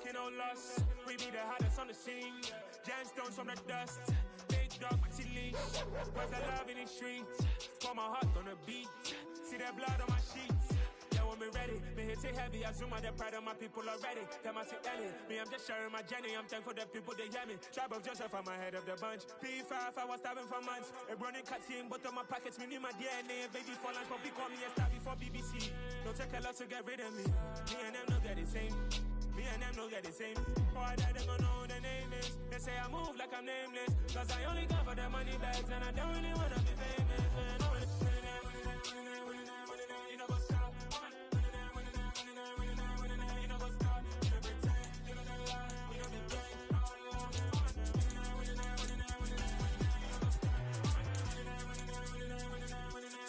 taking no loss. We be the hottest on the scene. Gemstones from the dust. Big dog, leash. Where's the love in the streets? Pour my heart on the beat. See that blood on my sheets. Yeah, when we ready, me hit it heavy. I zoom out the pride of my people already. Them I see Ellie. Me, I'm just sharing my journey. I'm thankful that people they hear me. Tribe of Joseph, I'm ahead of the bunch. P5, I was starving for months. A running cutscene, but on my pockets, me need my DNA. Baby for lunch, but we call me a star before BBC. Don't take a lot to get rid of me. Me and them don't get the same. Me and them don't get the same. Boy, that they gonna know who the name is. They say I move like I'm nameless. Cause I only come for the money bags. And I don't really wanna be famous. Man, you know what's up. You know what's up. You know pretend. You know the lie. You know the game.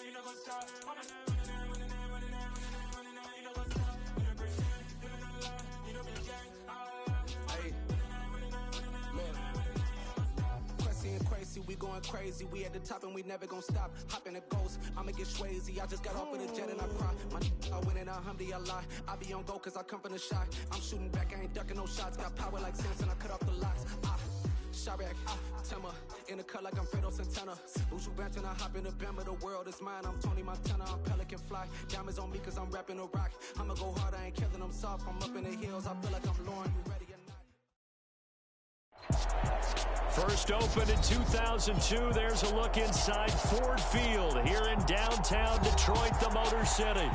You know what's up. We going crazy, we at the top and we never gonna stop. Hop in a ghost, I'ma get swayzy. I just got off with a jet and I cry. I win in a Humvee, I lie. I be on go cause I come from the shot. I'm shooting back, I ain't ducking no shots. Got power like Samson, I cut off the locks. Chirac, Timmer, in the cut like I'm Fredo Santana. Usual Banton, I hop in the Bama, the world is mine. I'm Tony Montana, I'm Pelican Fly. Diamonds on me cause I'm rapping a rock. I'ma go hard, I ain't killing them soft. I'm up in the hills, I feel like I'm Lauren. You ready or not? First opened in 2002. There's a look inside Ford Field here in downtown Detroit, the Motor City.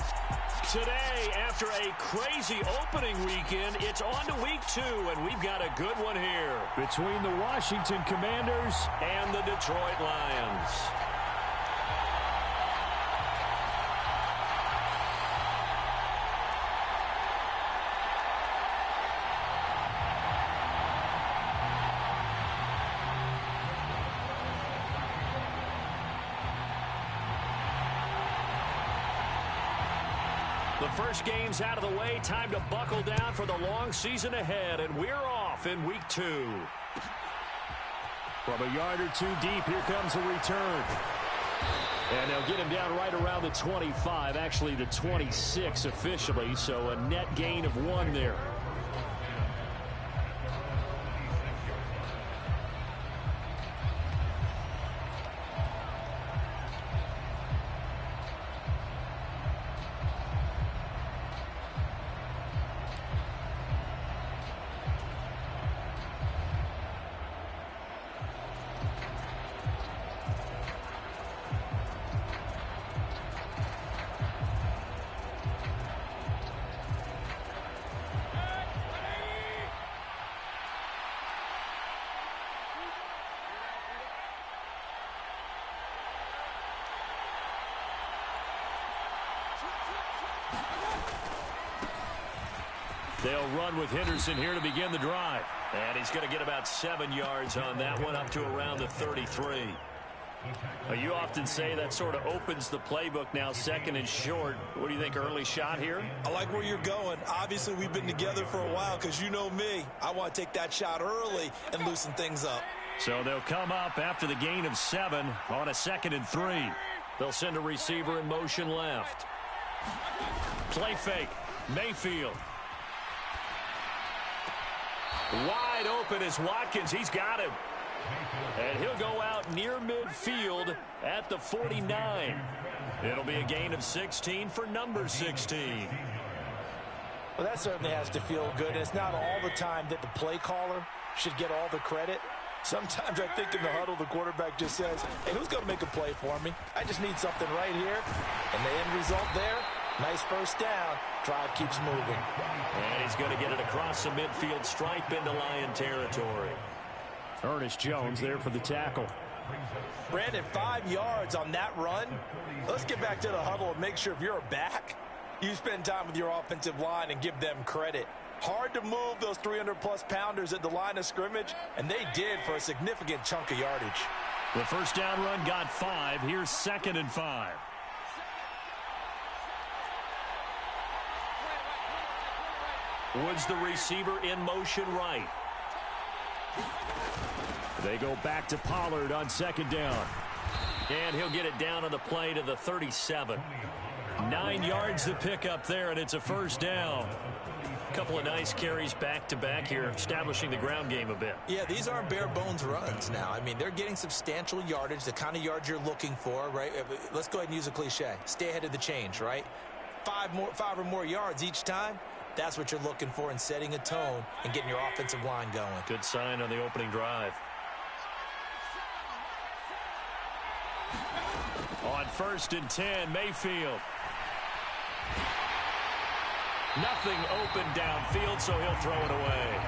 Today, after a crazy opening weekend, it's on to week 2, and we've got a good one here between the Washington Commanders and the Detroit Lions. The first game's out of the way. Time to buckle down for the long season ahead, and we're off in week 2. From a yard or two deep, here comes a return. And they'll get him down right around the 25, actually the 26 officially, so a net gain of 1 there. They'll run with Henderson here to begin the drive. And he's going to get about 7 yards on that one, up to around the 33. You often say that sort of opens the playbook now, second and short. What do you think, early shot here? I like where you're going. Obviously, we've been together for a while because you know me. I want to take that shot early and loosen things up. So they'll come up after the gain of 7 on a 2nd and 3. They'll send a receiver in motion left. Play fake. Mayfield. Wide open is Watkins. He's got him. And he'll go out near midfield at the 49. It'll be a gain of 16 for number 16. Well, that certainly has to feel good. It's not all the time that the play caller should get all the credit. Sometimes I think in the huddle, the quarterback just says, hey, who's going to make a play for me? I just need something right here. And the end result there, nice first down. Drive keeps moving. And he's going to get it across the midfield stripe into Lion territory. Ernest Jones there for the tackle. Brandon, 5 yards on that run. Let's get back to the huddle and make sure if you're a back, you spend time with your offensive line and give them credit. Hard to move those 300-plus pounders at the line of scrimmage, and they did for a significant chunk of yardage. The first down run got 5. Here's 2nd and 5. Woods the receiver in motion right. They go back to Pollard on 2nd down. And he'll get it down on the play to the 37. 9 yards to pick up there, and it's a first down. A couple of nice carries back-to-back here, establishing the ground game a bit. Yeah, these aren't bare-bones runs now. I mean, they're getting substantial yardage, the kind of yards you're looking for, right? Let's go ahead and use a cliche. Stay ahead of the change, right? 5 or more yards each time. That's what you're looking for in setting a tone and getting your offensive line going. Good sign on the opening drive. On 1st and 10, Mayfield. Nothing open downfield, so he'll throw it away.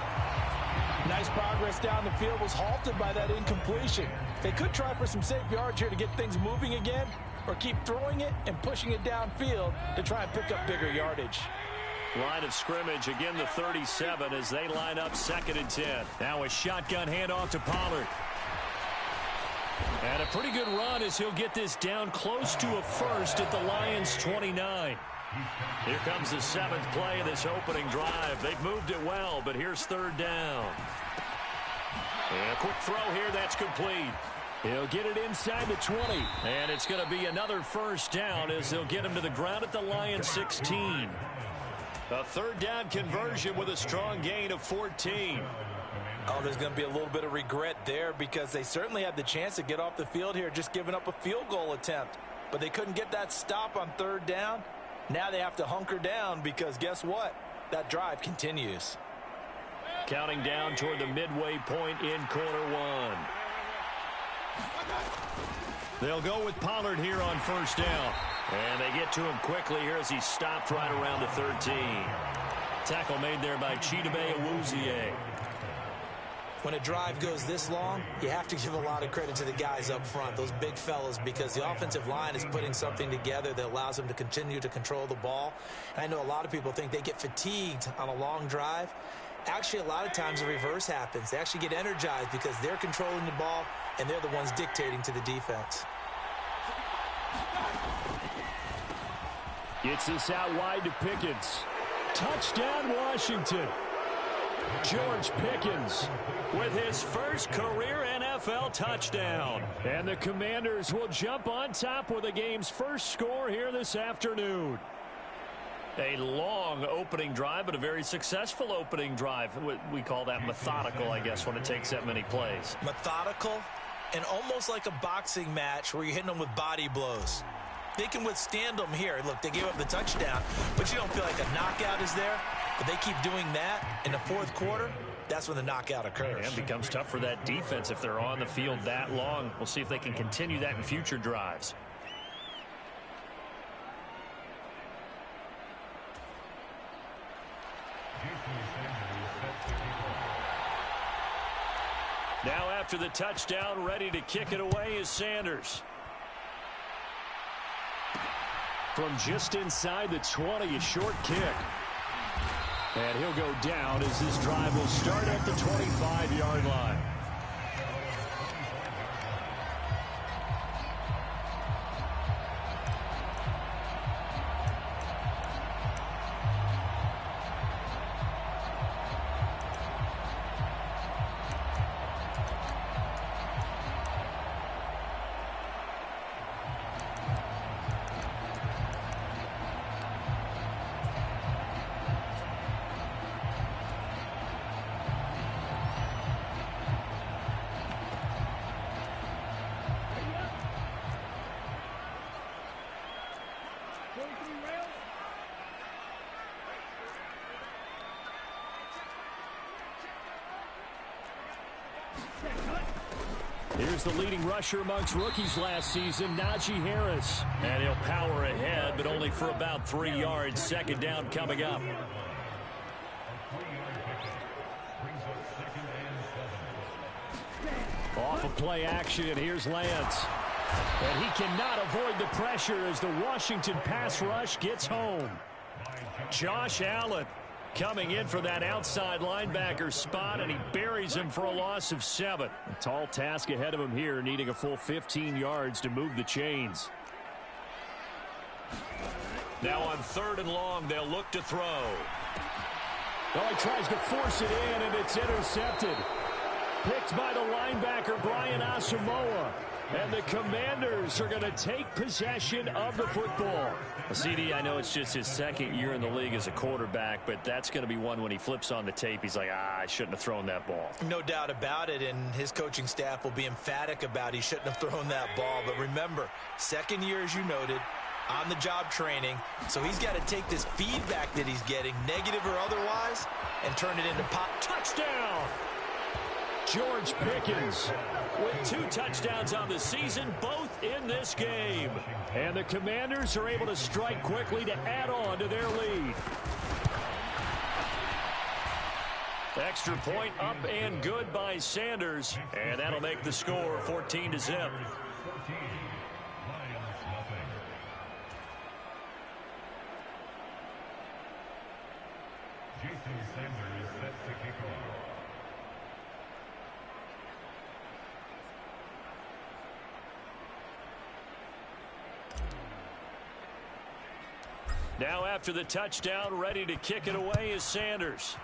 Nice progress down the field, was halted by that incompletion. They could try for some safe yards here to get things moving again, or keep throwing it and pushing it downfield to try and pick up bigger yardage. Line of scrimmage, again the 37 as they line up 2nd and 10. Now a shotgun handoff to Pollard. And a pretty good run as he'll get this down close to a first at the Lions' 29. Here comes the 7th play of this opening drive. They've moved it well, but here's 3rd down. And a quick throw here, that's complete. He'll get it inside the 20. And it's going to be another 1st down as they'll get him to the ground at the Lions' 16. A 3rd down conversion with a strong gain of 14. Oh, there's going to be a little bit of regret there because they certainly had the chance to get off the field here, just giving up a field goal attempt. But they couldn't get that stop on 3rd down. Now they have to hunker down because guess what? That drive continues. Counting down toward the midway point in quarter 1. They'll go with Pollard here on 1st down. And they get to him quickly here as he stopped right around the 13. Tackle made there by Chidobe Awuzie. When a drive goes this long, you have to give a lot of credit to the guys up front, those big fellas, because the offensive line is putting something together that allows them to continue to control the ball. And I know a lot of people think they get fatigued on a long drive. Actually, a lot of times the reverse happens. They actually get energized because they're controlling the ball, and they're the ones dictating to the defense. Gets this out wide to Pickens. Touchdown, Washington. George Pickens with his first career NFL touchdown. And the Commanders will jump on top with the game's first score here this afternoon. A long opening drive, but a very successful opening drive. We call that methodical, I guess, when it takes that many plays. Methodical and almost like a boxing match where you're hitting them with body blows. They can withstand them here. Look, they gave up the touchdown, but you don't feel like a knockout is there. But they keep doing that in the 4th quarter. That's when the knockout occurs. And it becomes tough for that defense if they're on the field that long. We'll see if they can continue that in future drives. Now after the touchdown, ready to kick it away is Sanders. From just inside the 20, a short kick. And he'll go down as this drive will start at the 25-yard line. Here's the leading rusher amongst rookies last season, Najee Harris. And he'll power ahead, but only for about 3 yards. 2nd down coming up. Off of play action, and here's Lance. And he cannot avoid the pressure as the Washington pass rush gets home. Josh Allen coming in for that outside linebacker spot, and he buries him for a loss of 7. A tall task ahead of him here, needing a full 15 yards to move the chains. Now on 3rd and long, they'll look to throw. Oh, he tries to force it in, and it's intercepted. Picked by the linebacker, Brian Asamoah. And the Commanders are going to take possession of the football. Well, CD, I know it's just his second year in the league as a quarterback, but that's going to be one when he flips on the tape. He's like, I shouldn't have thrown that ball. No doubt about it, and his coaching staff will be emphatic about he shouldn't have thrown that ball. But remember, second year, as you noted, on-the-job training, so he's got to take this feedback that he's getting, negative or otherwise, and turn it into pop. Touchdown! George Pickens with 2 touchdowns on the season, both in this game. And the Commanders are able to strike quickly to add on to their lead. Extra point up and good by Sanders, and that'll make the score 14-0. Now after the touchdown, ready to kick it away is Sanders.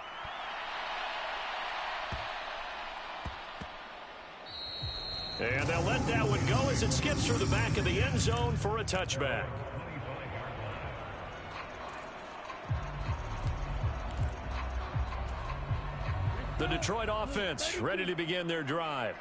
And they'll let that one go as it skips through the back of the end zone for a touchback. The Detroit offense ready to begin their drive.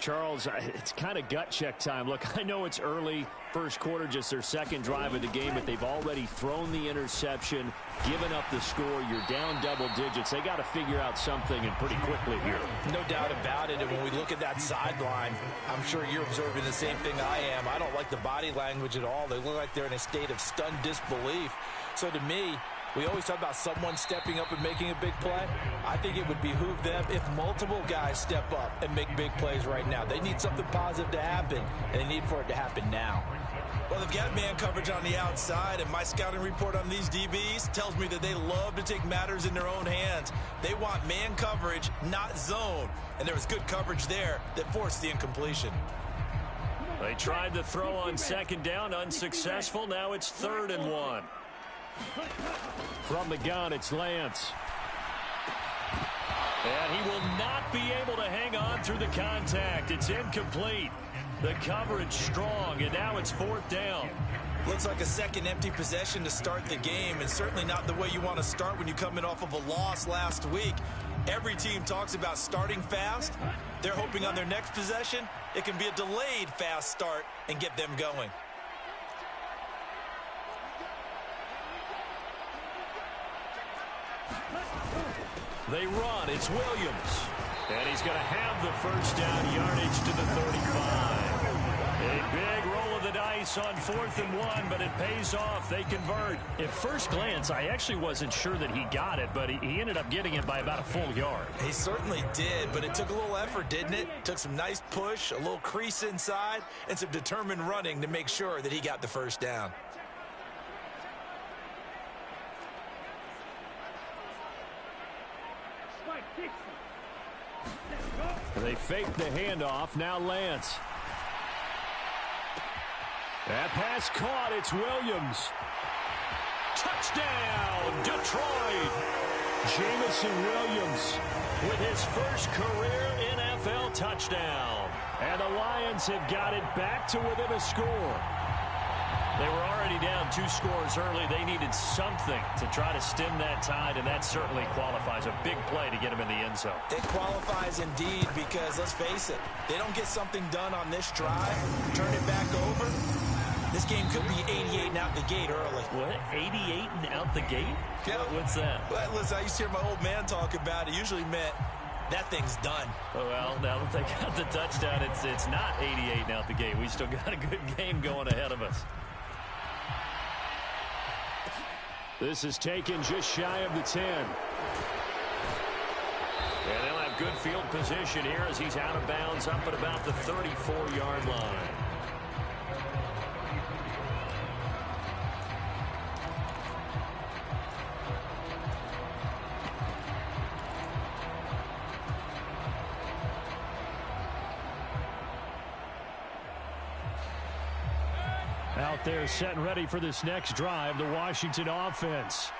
Charles, it's kind of gut check time. Look, I know it's early, first quarter, just their second drive of the game, but they've already thrown the interception, given up the score. You're down double digits. They got to figure out something, and pretty quickly here. No doubt about it, and when we look at that sideline, I'm sure you're observing the same thing I am. I don't like the body language at all. They look like they're in a state of stunned disbelief. So to me, we always talk about someone stepping up and making a big play. I think it would behoove them if multiple guys step up and make big plays right now. They need something positive to happen, and they need for it to happen now. Well, they've got man coverage on the outside, and my scouting report on these DBs tells me that they love to take matters in their own hands. They want man coverage, not zone, and there was good coverage there that forced the incompletion. They tried to throw on second down, unsuccessful. Now it's 3rd and 1. From the gun, it's Lance. And he will not be able to hang on through the contact. It's incomplete. The coverage strong, and now it's 4th down. Looks like a second empty possession to start the game, and certainly not the way you want to start when you come in off of a loss last week. Every team talks about starting fast. They're hoping on their next possession, it can be a delayed fast start and get them going. They run. It's Williams. And he's going to have the first down, yardage to the 35. A big roll of the dice on 4th and 1, but it pays off. They convert. At first glance, I actually wasn't sure that he got it, but he ended up getting it by about a full yard. He certainly did, but it took a little effort, didn't it? Took some nice push, a little crease inside, and some determined running to make sure that he got the first down. They fake the handoff. Now Lance. That pass caught. It's Williams. Touchdown, Detroit. Jamison Williams with his first career NFL touchdown. And the Lions have got it back to within a score. They were already down 2 scores early. They needed something to try to stem that tide, and that certainly qualifies. A big play to get him in the end zone. It qualifies indeed because, let's face it, they don't get something done on this drive, turn it back over, this game could be 88 and out the gate early. What? 88 and out the gate? Yeah. What's that? Well, listen, I used to hear my old man talk about it. Usually meant that thing's done. Well, now that they got the touchdown, it's not 88 and out the gate. We still got a good game going ahead of us. This is taken just shy of the 10. And they'll have good field position here as he's out of bounds up at about the 34-yard line. Out there set and ready for this next drive, the Washington offense.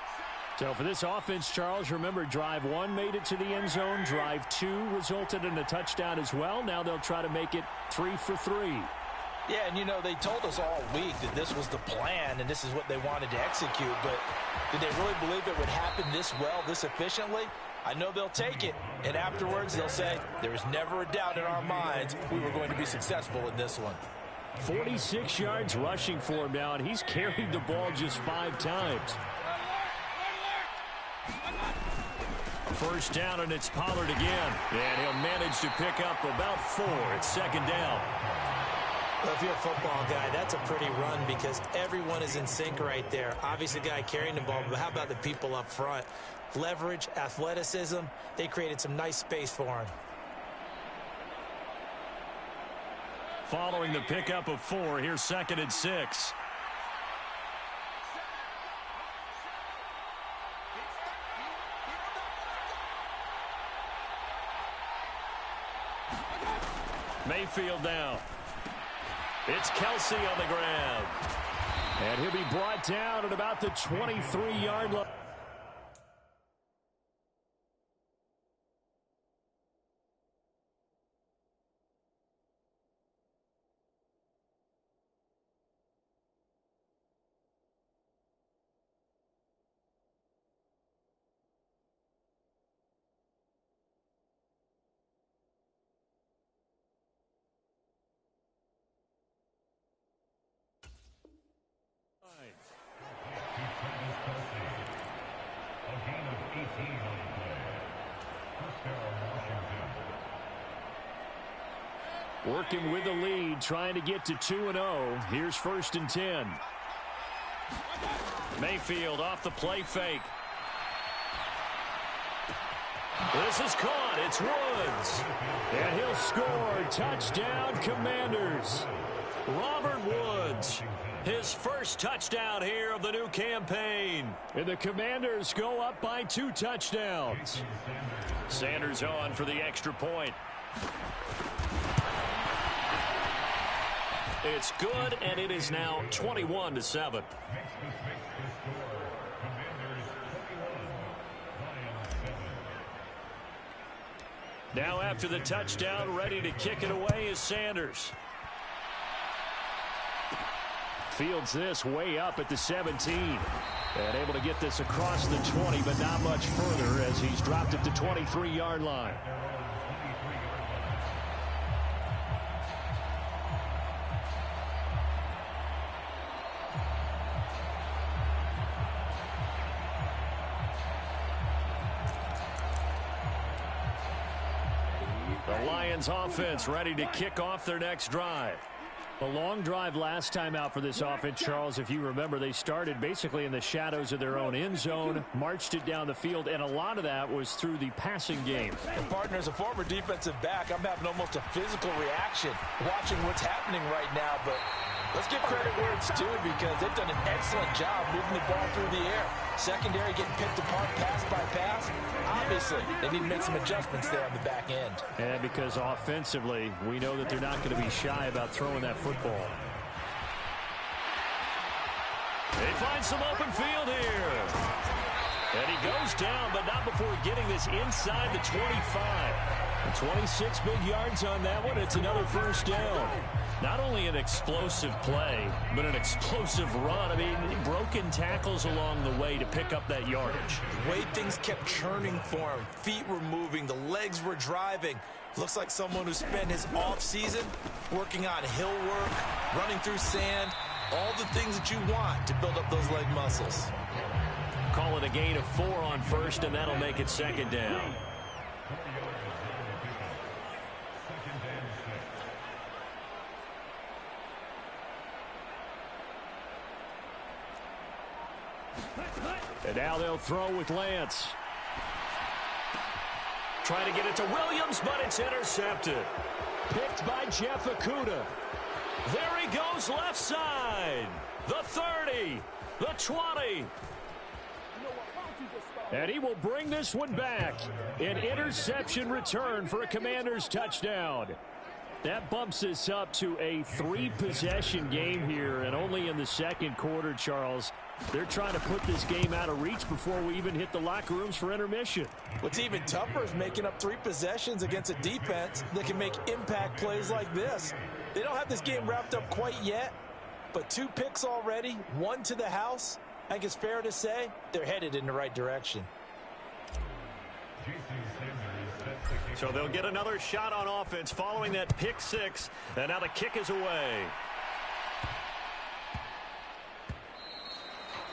So for this offense, Charles, remember, drive 1 made it to the end zone. Drive 2 resulted in a touchdown as well. Now they'll try to make it 3 for 3. Yeah, and, you know, they told us all week that this was the plan and this is what they wanted to execute. But did they really believe it would happen this well, this efficiently? I know they'll take it, and afterwards they'll say, there was never a doubt in our minds we were going to be successful in this one. 46 yards rushing for him now, and he's carried the ball just 5 times. First down, and it's Pollard again. And he'll manage to pick up about 4. It's second down. Well, if you're a football guy, that's a pretty run because everyone is in sync right there. Obviously, the guy carrying the ball, but how about the people up front? Leverage, athleticism, they created some nice space for him. Following the pickup of 4, here's second and 6. Mayfield down. It's Kelsey on the ground. And he'll be brought down at about the 23-yard line. Working with the lead, trying to get to 2-0. Here's first and 10. Mayfield off the play fake. This is caught. It's Woods. And he'll score. Touchdown, Commanders. Robert Woods. His first touchdown here of the new campaign. And the Commanders go up by 2 touchdowns. Sanders on for the extra point. It's good, and it is now 21-7. Now after the touchdown, ready to kick it away is Sanders. Fields this way up at the 17. And able to get this across the 20, but not much further as he's dropped it to 23-yard line. The Lions offense ready to kick off their next drive. A long drive last time out for this offense, Charles. If you remember, they started basically in the shadows of their own end zone, marched it down the field, and a lot of that was through the passing game. And partner, as a former defensive back, I'm having almost a physical reaction watching what's happening right now. But let's give credit where it's due because they've done an excellent job moving the ball through the air. Secondary getting picked apart pass by pass. Obviously, they need to make some adjustments there on the back end. And because offensively, we know that they're not going to be shy about throwing that football. They find some open field here. And he goes down, but not before getting this inside the 25. 26 big yards on that one. It's another first down. Not only an explosive play, but an explosive run. I mean, broken tackles along the way to pick up that yardage. The way things kept churning for him, feet were moving, the legs were driving. Looks like someone who spent his offseason working on hill work, running through sand, all the things that you want to build up those leg muscles. Call it a gain of 4 on first, and that'll make it second down. And now they'll throw with Lance. Trying to get it to Williams, but it's intercepted. Picked by Jeff Okudah. There he goes left side. The 30. The 20. And he will bring this one back. An interception return for a Commanders touchdown. That bumps us up to a 3-possession game here, and only in the second quarter, Charles. They're trying to put this game out of reach before we even hit the locker rooms for intermission. What's even tougher is making up 3 possessions against a defense that can make impact plays like this. They don't have this game wrapped up quite yet, but 2 picks already, 1 to the house. I think it's fair to say they're headed in the right direction. So they'll get another shot on offense following that pick 6, and now the kick is away.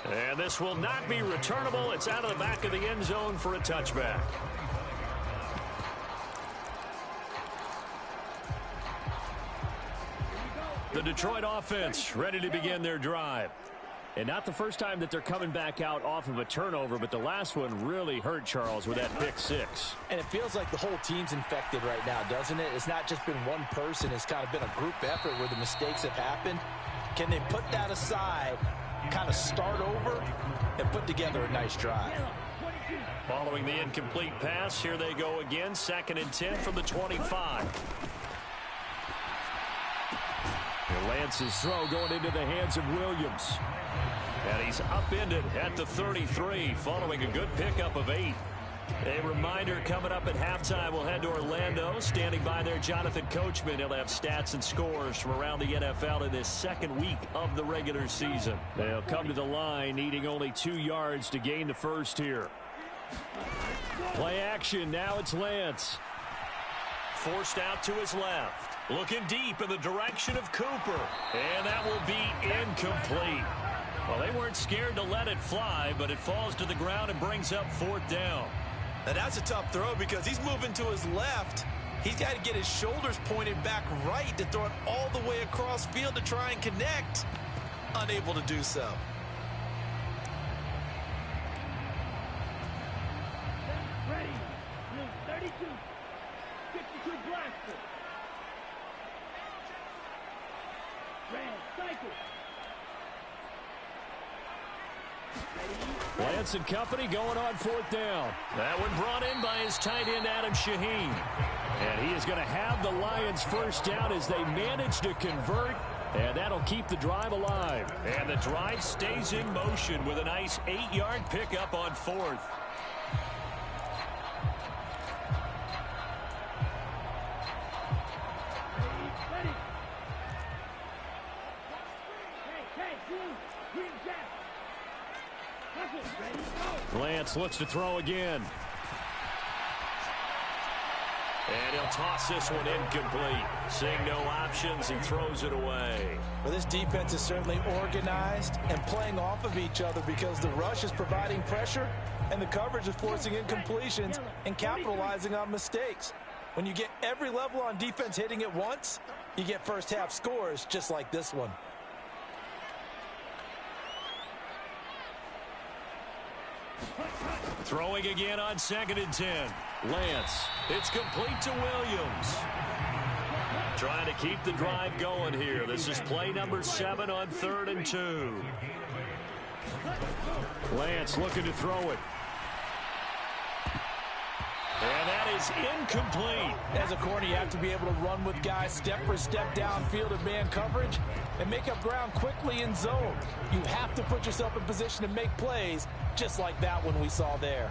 And this will not be returnable. It's out of the back of the end zone for a touchback. The Detroit offense ready to begin their drive. And not the first time that they're coming back out off of a turnover, but the last one really hurt, Charles, with that pick 6. And it feels like the whole team's infected right now, doesn't it? It's not just been one person. It's kind of been a group effort where the mistakes have happened. Can they put that aside, kind of start over, and put together a nice drive? Following the incomplete pass, here they go again. 2nd and 10 from the 25. And Lance's throw going into the hands of Williams. And he's upended at the 33 following a good pickup of 8. A reminder coming up at halftime, we'll head to Orlando. Standing by there, Jonathan Coachman. He'll have stats and scores from around the NFL in this 2nd week of the regular season. They'll come to the line needing only 2 yards to gain the first here. Play action. Now it's Lance. Forced out to his left. Looking deep in the direction of Cooper. And that will be incomplete. Well, they weren't scared to let it fly, but it falls to the ground and brings up 4th down. Now that's a tough throw because he's moving to his left. He's got to get his shoulders pointed back right to throw it all the way across field to try and connect. Unable to do so. Ready. 32. 52 blaster. Red cycle. Lance and company going on 4th down. That one brought in by his tight end, Adam Shaheen. And he is going to have the Lions first down as they manage to convert. And that'll keep the drive alive. And the drive stays in motion with a nice 8-yard pickup on 4th. Lance looks to throw again. And he'll toss this one incomplete. Seeing no options, he throws it away. Well, this defense is certainly organized and playing off of each other because the rush is providing pressure and the coverage is forcing incompletions and capitalizing on mistakes. When you get every level on defense hitting at once, you get first half scores just like this one. Throwing again on 2nd and 10. Lance. It's complete to Williams. Trying to keep the drive going here. This is play number 7 on 3rd and 2. Lance looking to throw it. And that is incomplete. As a corner, you have to be able to run with guys step for step downfield in man coverage and make up ground quickly in zone. You have to put yourself in position to make plays just like that one we saw there.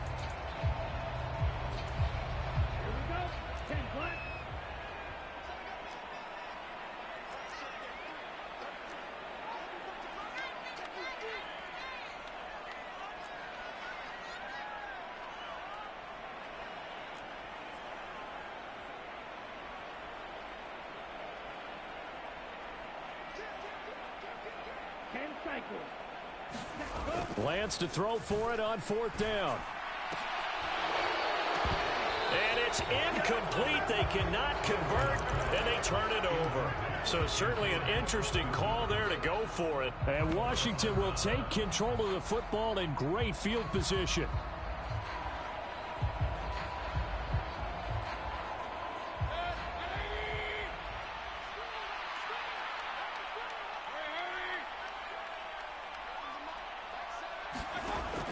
Here we go. 10 black. Lance to throw for it on 4th down. And it's incomplete. They cannot convert, and they turn it over. So certainly an interesting call there to go for it. And Washington will take control of the football in great field position.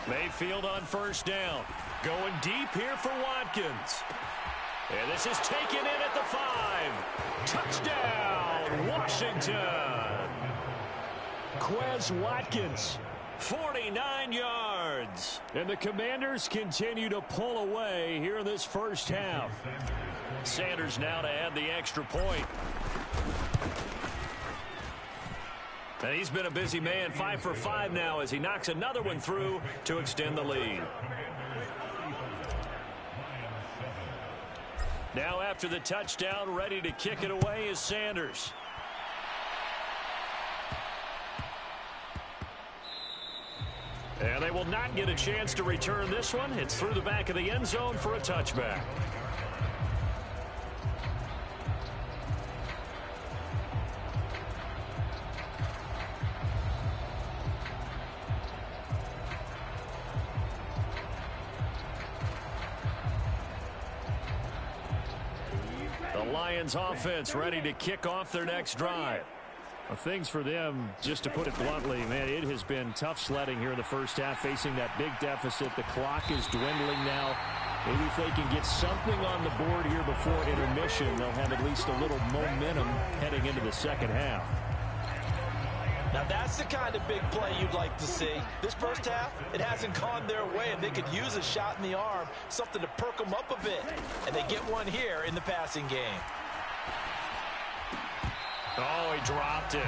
Mayfield on 1st down. Going deep here for Watkins. And this is taken in at the 5. Touchdown, Washington. Quez Watkins 49 yards. And the Commanders continue to pull away here in this first half. Sanders now to add the extra point. And he's been a busy man, 5 for 5 now as he knocks another one through to extend the lead. Now after the touchdown, ready to kick it away is Sanders. And they will not get a chance to return this one. It's through the back of the end zone for a touchback. The Lions offense ready to kick off their next drive. Well, things for them, just to put it bluntly, man, it has been tough sledding here in the first half, facing that big deficit. The clock is dwindling now. Maybe if they can get something on the board here before intermission, they'll have at least a little momentum heading into the second half. Now that's the kind of big play you'd like to see. This first half, it hasn't gone their way, and they could use a shot in the arm, something to perk them up a bit. And they get one here in the passing game. Oh, he dropped it.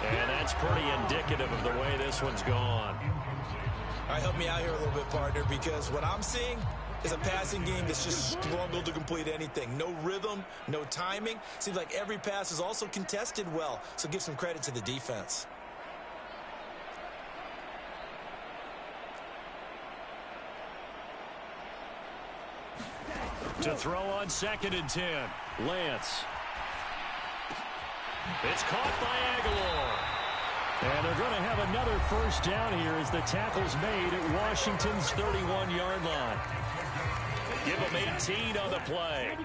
And that's pretty indicative of the way this one's gone. All right, help me out here a little bit, partner, because what I'm seeing is a passing game that's just struggled to complete anything. No rhythm, no timing. Seems like every pass is also contested well, so give some credit to the defense. To throw on 2nd and 10, Lance. It's caught by Aguilar. And they're going to have another first down here as the tackle's made at Washington's 31-yard line. Give them 18 on the play.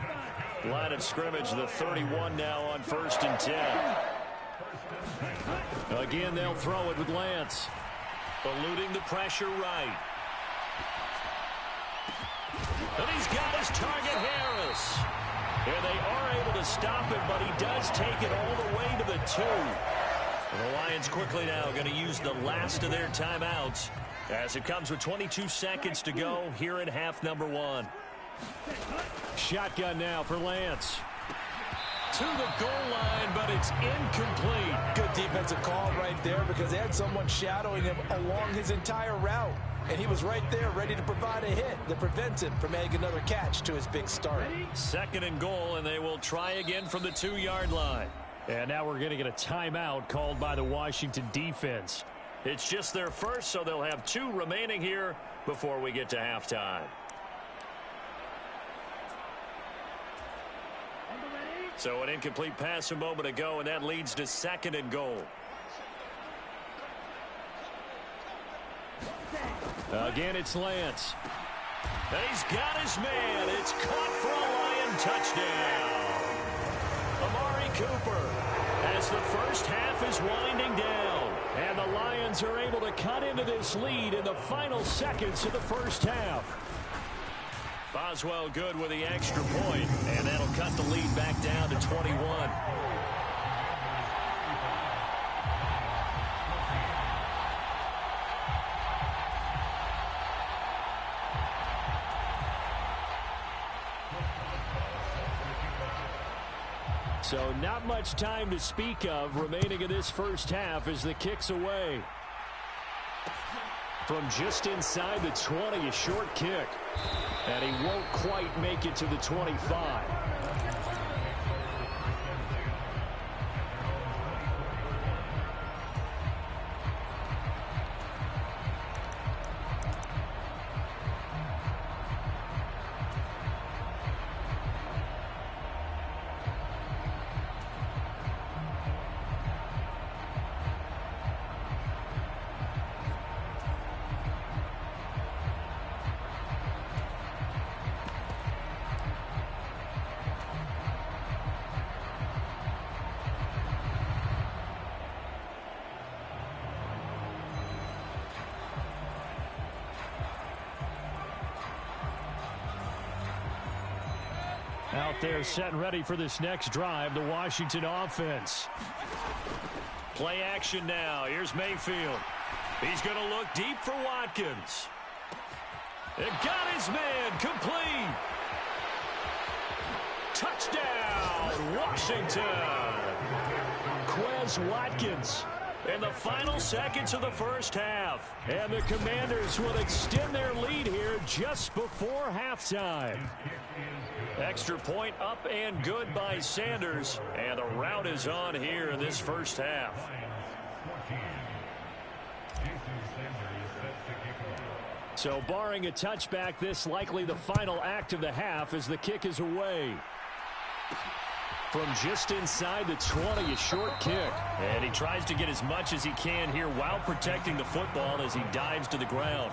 Line of scrimmage, the 31 now on 1st and 10. Again, they'll throw it with Lance. Eluding the pressure right. And he's got his target, Harris. And they are able to stop him, but he does take it all the way to the 2. And the Lions quickly now going to use the last of their timeouts as it comes with 22 seconds to go here in half number 1. Shotgun now for Lance. To the goal line, but it's incomplete. Good defensive call right there because they had someone shadowing him along his entire route. And he was right there ready to provide a hit that prevents him from adding another catch to his big start. 2nd and goal, and they will try again from the 2-yard line. And now we're going to get a timeout called by the Washington defense. It's just their first, so they'll have 2 remaining here before we get to halftime. So an incomplete pass a moment ago, and that leads to 2nd and goal. Again, it's Lance. And he's got his man. It's caught for a Lion touchdown. Amari Cooper as the first half is winding down. And the Lions are able to cut into this lead in the final seconds of the first half. Boswell good with the extra point, and that'll cut the lead back down to 21. So not much time to speak of remaining in this first half as the kick's away. From just inside the 20, a short kick. And he won't quite make it to the 25. Out there set and ready for this next drive, the Washington offense. Play action now. Here's Mayfield. He's going to look deep for Watkins. It got his man complete. Touchdown, Washington. Quez Watkins in the final seconds of the first half. And the Commanders will extend their lead here just before halftime. Extra point up and good by Sanders. And the rout is on here in this first half. So barring a touchback, this likely the final act of the half as the kick is away. From just inside the 20, a short kick. And he tries to get as much as he can here while protecting the football as he dives to the ground.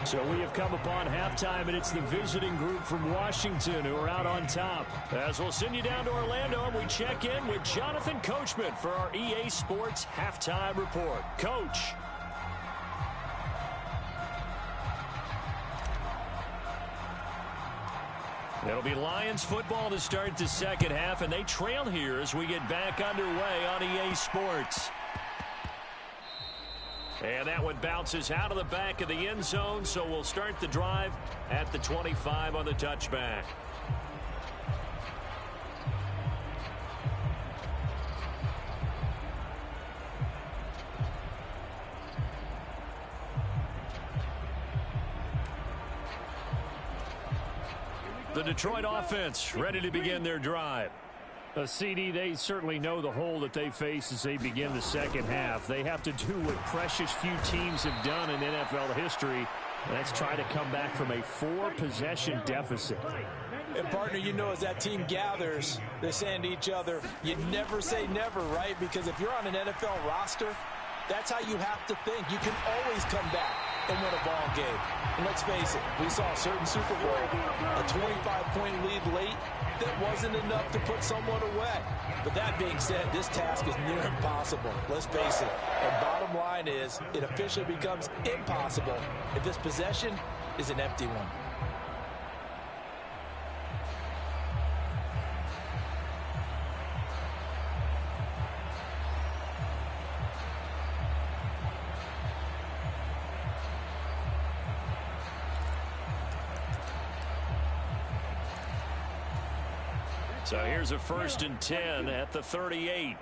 So we have come upon halftime, and it's the visiting group from Washington who are out on top. As we'll send you down to Orlando, and we check in with Jonathan Coachman for our EA Sports Halftime Report. Coach. It'll be Lions football to start the second half, and they trail here as we get back underway on EA Sports. And that one bounces out of the back of the end zone, so we'll start the drive at the 25 on the touchback. The Detroit offense ready to begin their drive. CD, they certainly know the hole that they face as they begin the second half. They have to do what precious few teams have done in NFL history. Let's try to come back from a 4-possession deficit. And, partner, you know as that team gathers, they're saying to each other, you never say never, right? Because if you're on an NFL roster, that's how you have to think. You can always come back and win a ball game. And let's face it, we saw a certain Super Bowl, a 25-point lead late that wasn't enough to put someone away. But that being said, this task is near impossible. Let's face it. And bottom line is, it officially becomes impossible if this possession is an empty one. So here's a 1st and 10 at the 38.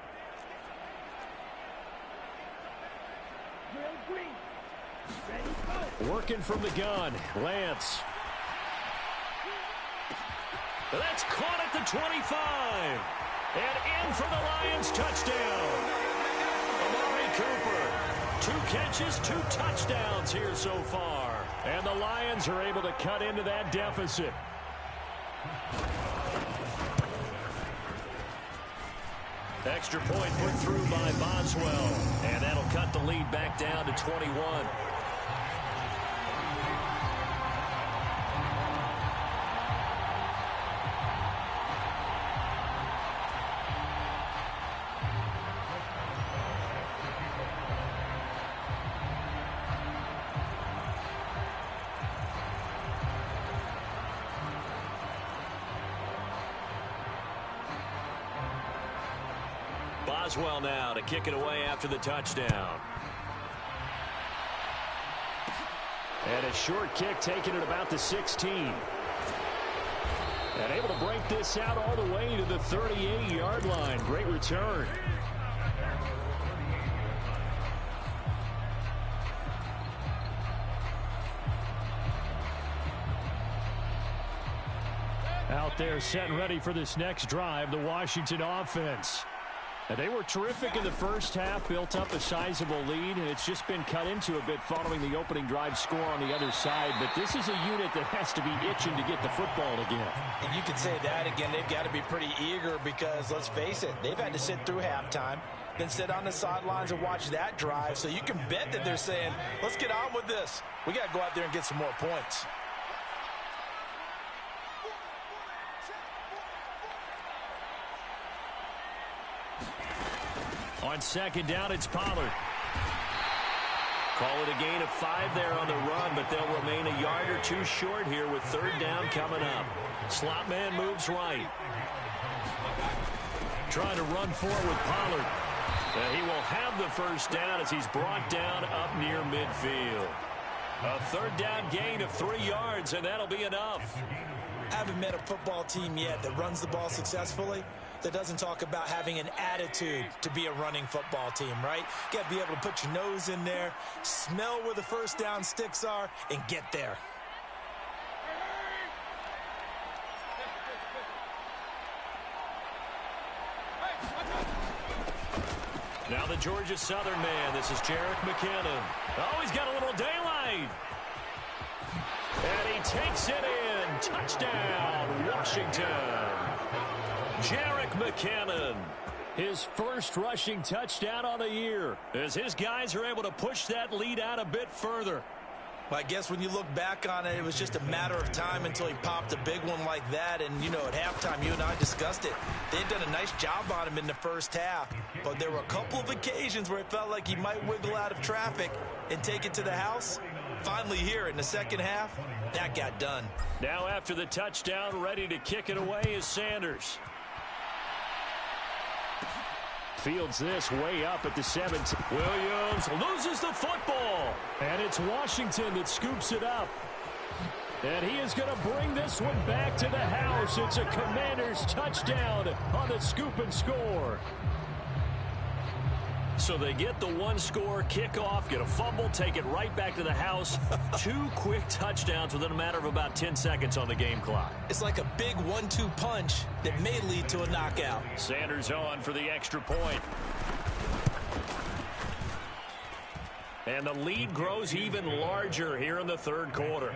Working from the gun, Lance. That's caught at the 25. And in for the Lions touchdown. Amari Cooper, 2 catches, 2 touchdowns here so far. And the Lions are able to cut into that deficit. Extra point put through by Boswell. And that'll cut the lead back down to 21. Boswell now to kick it away after the touchdown. And a short kick taken at about the 16. And able to break this out all the way to the 38-yard line. Great return. Out there set and ready for this next drive, the Washington offense. And they were terrific in the first half, built up a sizable lead, and it's just been cut into a bit following the opening drive score on the other side. But this is a unit that has to be itching to get the football again. And you can say that again. They've got to be pretty eager because, let's face it, they've had to sit through halftime, then sit on the sidelines and watch that drive. So you can bet that they're saying, let's get on with this. We got to go out there and get some more points. On second down, it's Pollard. Call it a gain of 5 there on the run, but they'll remain a yard or 2 short here with 3rd down coming up. Slot man moves right. Trying to run forward with Pollard. He will have the first down as he's brought down up near midfield. A third down gain of 3 yards, and that'll be enough. I haven't met a football team yet that runs the ball successfully that doesn't talk about having an attitude to be a running football team, right? You got to be able to put your nose in there, smell where the first down sticks are, and get there. Now the Georgia Southern man. This is Jerick McKinnon. Oh, he's got a little daylight. And he takes it in. Touchdown, Washington. Jerick McKinnon. His first rushing touchdown on the year as his guys are able to push that lead out a bit further. Well, I guess when you look back on it, it was just a matter of time until he popped a big one like that. And, you know, at halftime, you and I discussed it. They had done a nice job on him in the first half. But there were a couple of occasions where it felt like he might wiggle out of traffic and take it to the house. Finally here in the second half, that got done. Now after the touchdown, ready to kick it away is Sanders. Fields this way up at the 17. Williams loses the football. And it's Washington that scoops it up. And he is going to bring this one back to the house. It's a Commanders touchdown on the scoop and score. So they get the one-score kickoff, get a fumble, take it right back to the house. 2 quick touchdowns within a matter of about 10 seconds on the game clock. It's like a big 1-2 punch that may lead to a knockout. Sanders on for the extra point. And the lead grows even larger here in the third quarter.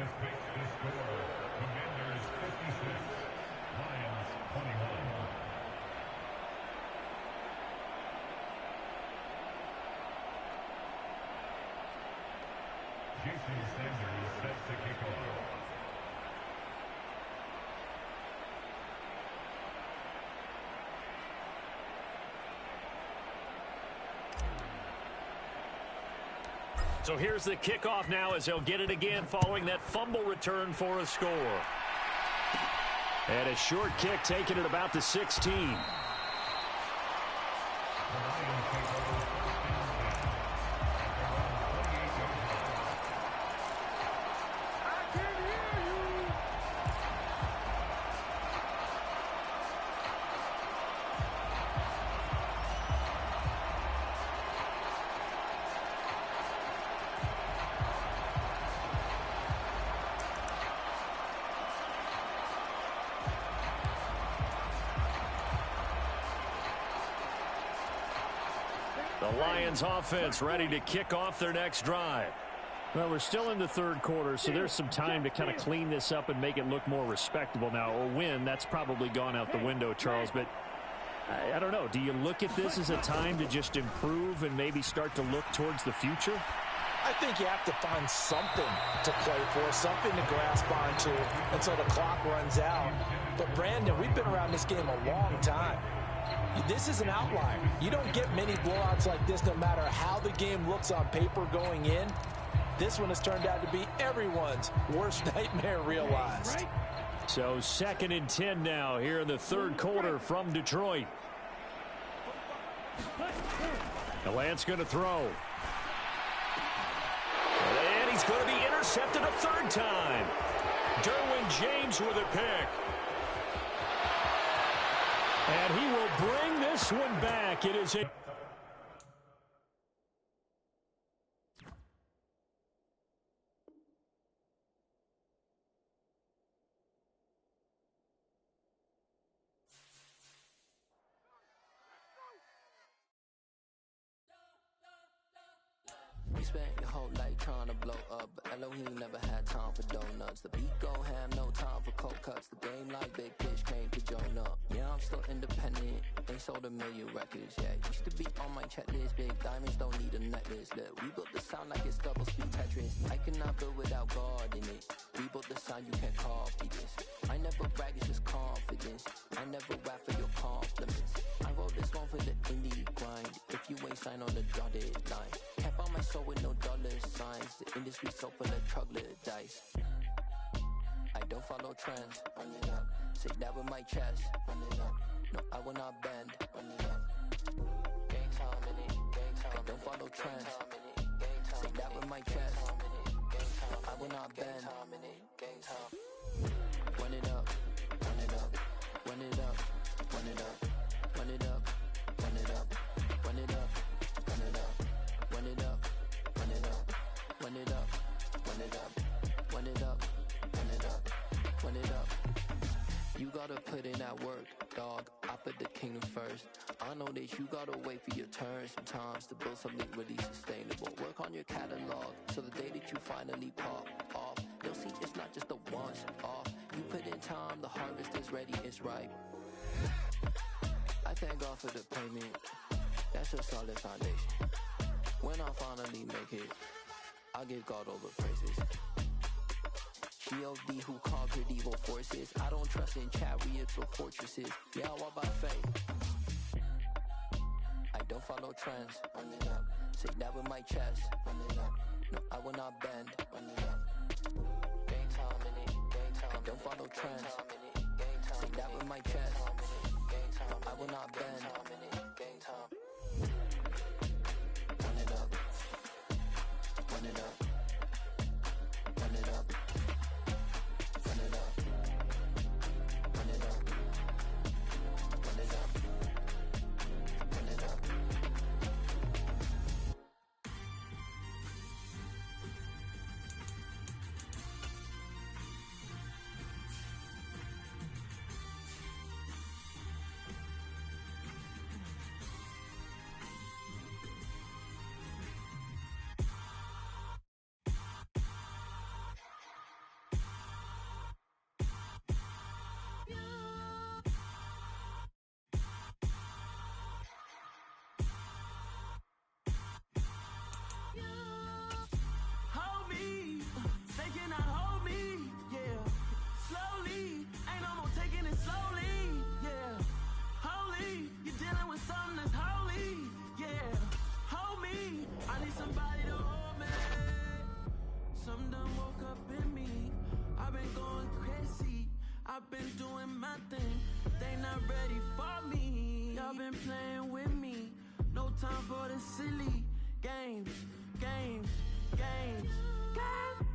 So here's the kickoff now as they'll get it again following that fumble return for a score. And a short kick taken at about the 16. The Lions offense ready to kick off their next drive. Well, we're still in the third quarter, so there's some time to kind of clean this up and make it look more respectable. Now, a win, that's probably gone out the window, Charles, but I don't know. Do you look at this as a time to just improve and maybe start to look towards the future? I think you have to find something to play for, something to grasp onto until the clock runs out. But, Brandon, we've been around this game a long time. This is an outlier. You don't get many blowouts like this no matter how the game looks on paper going in. This one has turned out to be everyone's worst nightmare realized. So 2nd and 10 now here in the third quarter from Detroit. The Lance going to throw. And he's going to be intercepted a third time. Derwin James with a pick. And he will bring this one back. It is a... You spent your whole life trying to blow up, but Elohim never had time for donuts. The beat go ham, no time for cold cuts. The game like Big Fish came to join up. Yeah, I'm still independent, they sold 1 million records. Yeah, used to be on my checklist. Big diamonds don't need a necklace. Look, we built the sound like it's double speed Tetris. I cannot build without God in it. We built the sound, you can't copy this. I never brag, it's just confidence. I never rap for your compliments. I wrote this one for the indie grind. If you ain't signed on the dotted line, can't buy my soul with no dollar signs. The industry so full of troglodytes. I don't follow trends. Run it up. Say that with my chest. Run it up. No, I will not bend. Run it up. Gang time in it. follow trends. Say that with my chest. I will not bend. Run it up, run it up, run it up, run it up, run it up, run it up, run it up, run it up, run it up, run it up, run it up, run it up, run it up, run it up, run it up. You gotta put in that work, dog. I put the kingdom first. I know that you gotta wait for your turn sometimes to build something really sustainable. Work on your catalog, so the day that you finally pop off, you'll see it's not just a once off. You put in time, the harvest is ready, it's ripe. I thank God for the payment. That's a solid foundation. When I finally make it, I'll give God all the praises. G.O.D. who conquered evil forces. I don't trust in chariots or fortresses. Yeah, I walk by faith. I don't follow trends. Run it up. Say that with my chest. Run it up. No, I will not bend. Run it up. Game time in it. Game time. I don't follow trends. Say that with my chest. I will not bend. Game time. Run it up. Run it up. Run it up. Run it up. Run it up. Run it up. Run it up. Hold me, they cannot hold me, yeah. Slowly, ain't no more taking it slowly, yeah. Holy, you're dealing with something that's holy, yeah. Hold me, I need somebody to hold me. Something done woke up in me. I've been going crazy. I've been doing my thing. They not ready for me. Y'all been playing with me. No time for the silly games, games, games, games.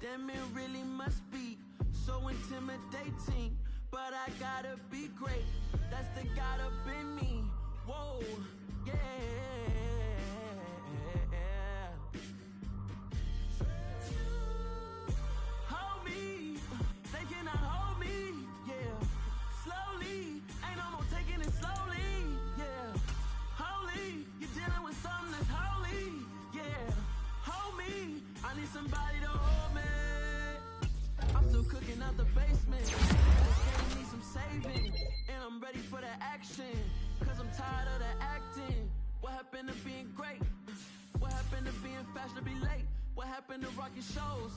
Damn, it really must be so intimidating. But I gotta be great. That's the God up in me. Whoa, yeah. Hold me, they cannot hold me, yeah. Slowly, ain't no more taking it slowly, yeah. Holy, you're dealing with something that's holy, yeah. Hold me, I need somebody to hold me. I'm still cooking out the basement. This game needs some saving, and I'm ready for the action. Cause I'm tired of the acting. What happened to being great? What happened to being fashionably late? What happened to rocking shows?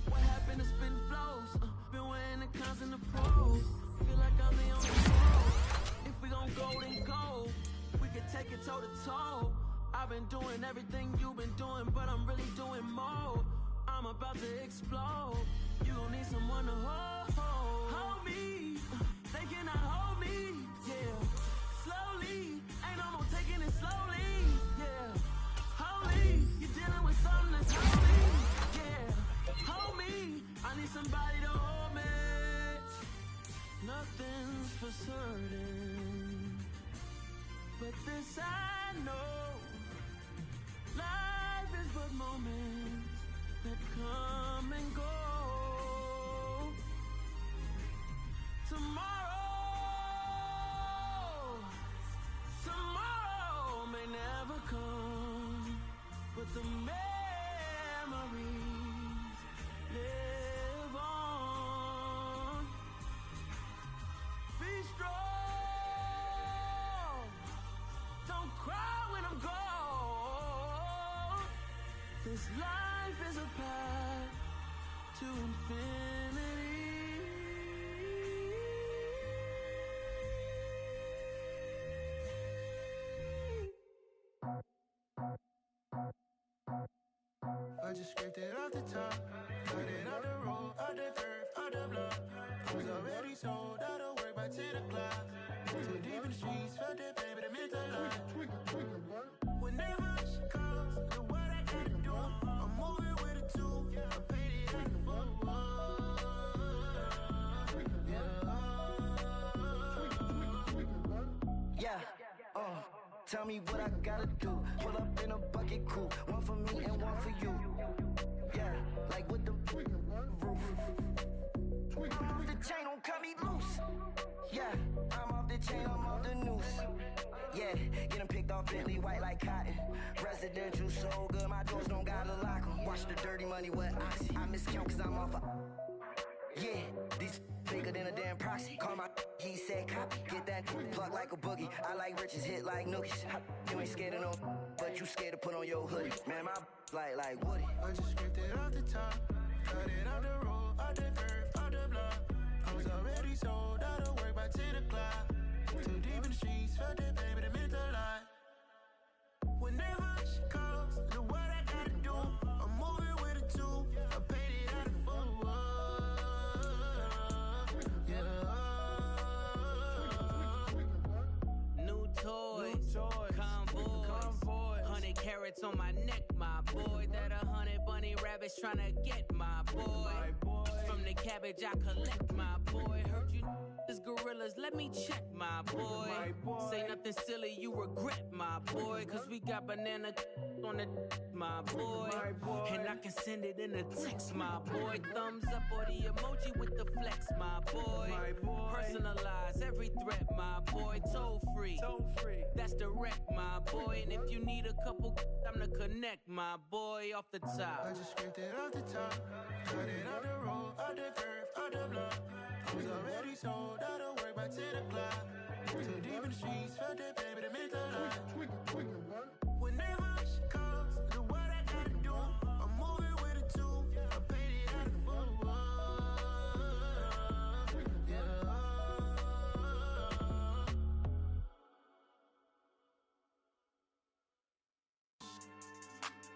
What happened to spitting flows? Been wearing the cons and the pros. Feel like I'm the only one. If we gon' go, then go. We can take it toe to toe. I've been doing everything you've been doing, but I'm really doing more. I'm about to explode. You gon' need someone to hold. Hold me. They cannot hold me. Yeah. Slowly. Ain't no more taking it slowly. Yeah. Holy. You're dealing with something that's holy. Yeah. Hold me. I need somebody to hold me. Nothing's for certain, but this I know. Life is but moments that come and go. Tomorrow may never come, but the memories live on. Be strong, don't cry when I'm gone. This life is a path to infinity. I just scraped it off the top, cut it out the road, out the curve, out the block. Was already sold, out of work by 10 o'clock. Too deep in the streets, felt that pain, but it meant a lot. Whenever she called I paid it out the football. Yeah, tell me what I gotta do. Pull up in a bucket coupe, one for me and one for you. Yeah, like with the roof. I'm off the chain, don't cut me loose. Yeah, I'm off the chain, I'm off the noose. Yeah, getting picked off Bentley, white like cotton. Residential so good, my doors don't gotta lock 'em. Watch the dirty money with oxy. I miscount cause I'm off a... Yeah, these bigger than a damn proxy. Call my he said copy. Get that plug like a boogie. I like riches, hit like nookies. You ain't scared of no, but you scared to put on your hoodie. Man, my like Woody. I just scraped it off the top, cut it off the road, off the curve, off the block. I was already sold out of work by 10 o'clock. Too deep in the streets, felt that baby, that meant a lot. Whenever she calls, do what I gotta do. I'm moving with a two. I paid it out of football. New toys, convoys, 100 carats on my neck, my boy. That 100 bunny rabbits tryna get my boy. From the cabbage I collect, my boy. Heard you is gorillas, let me check, my boy. Say nothing silly, you regret, my boy. Cause we got banana on the my boy. And I can send it in a text, my boy. Thumbs up or the emoji with the flex, my boy. Personalize every threat, my boy. Toll free, that's direct, my boy. And if you need a couple, I'm the connect, my boy. Off the top, I just scraped it off the top, cut it off the road, off the curve, off the block. I was already sold out of work by 10 o'clock. Too deep in the streets, felt that baby, that meant a lot. Whenever she calls, do what I gotta do. I'm moving with a two. I paid it out of football.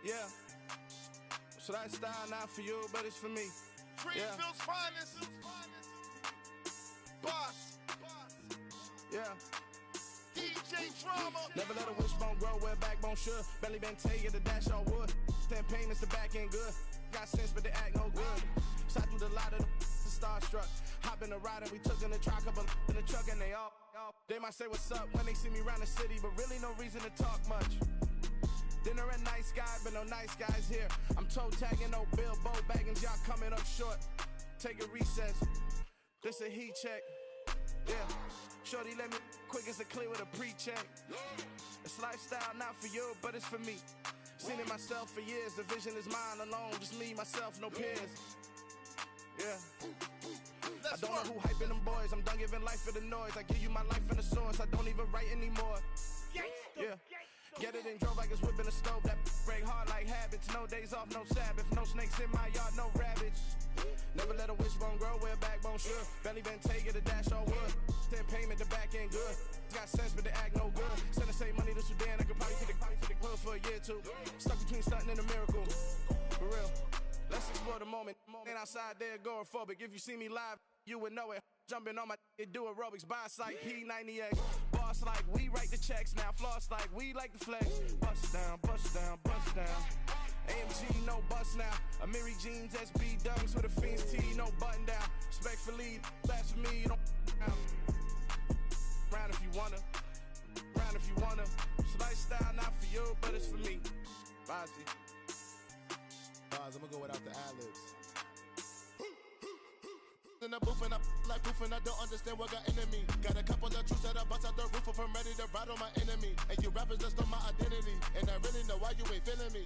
Yeah. So that style not for you, but it's for me. Greenfield's finest. Boss. Yeah. DJ Drama. Never let a wishbone grow where backbone should. Belly been taking the dash all wood. 10 payments, the back end good. Got sense, but they act no good. Shot through the lot of the starstruck. Hop in the ride and we took in the truck up in the truck and they all. They might say what's up when they see me around the city, but really no reason to talk much. Dinner at nice guy, but no nice guys here. I'm toe tagging, no Bilbo Baggins, y'all coming up short. Take a recess. This a heat check. Yeah. Shorty let me quick as a clear with a pre-check. It's lifestyle not for you, but it's for me. Seen it myself for years. The vision is mine alone. Just me, myself, no peers. Yeah. I don't know who hyping them boys. I'm done giving life for the noise. I give you my life in the source. I don't even write anymore. Yeah. Get it and drove like it's whipping a stove. That break hard like habits. No days off, no Sabbath. No snakes in my yard, no rabbits. Never let a wishbone grow where backbone should. Belly been taking the dash all wood. 10 payment, the back end good. Got sense, but they act no good. Send the same money to Sudan. I could probably take the hood for a year or two. Stuck between stunting and a miracle. For real. Let's explore the moment. Ain't outside there agoraphobic. If you see me live, you would know it. Jumping on my do aerobics, buy like P90X. Boss like we write the checks now. Floss like we like the flex. Bust down, bust down, bust down. AMG, no bust now. Amiri jeans, SB dunks with a Fiends tee, no button down. Respectfully, that's for me, you don't down. Round if you wanna, round if you wanna. It's lifestyle not for you, but it's for me. Bozzy. Boz, I'm gonna go without the ad-libs. In the booth and I like proof and I don't understand what got into me. Got a couple of truths that I bust out the roof if I'm ready to ride on my enemy. And you rappers just on my identity. And I really know why you ain't feeling me.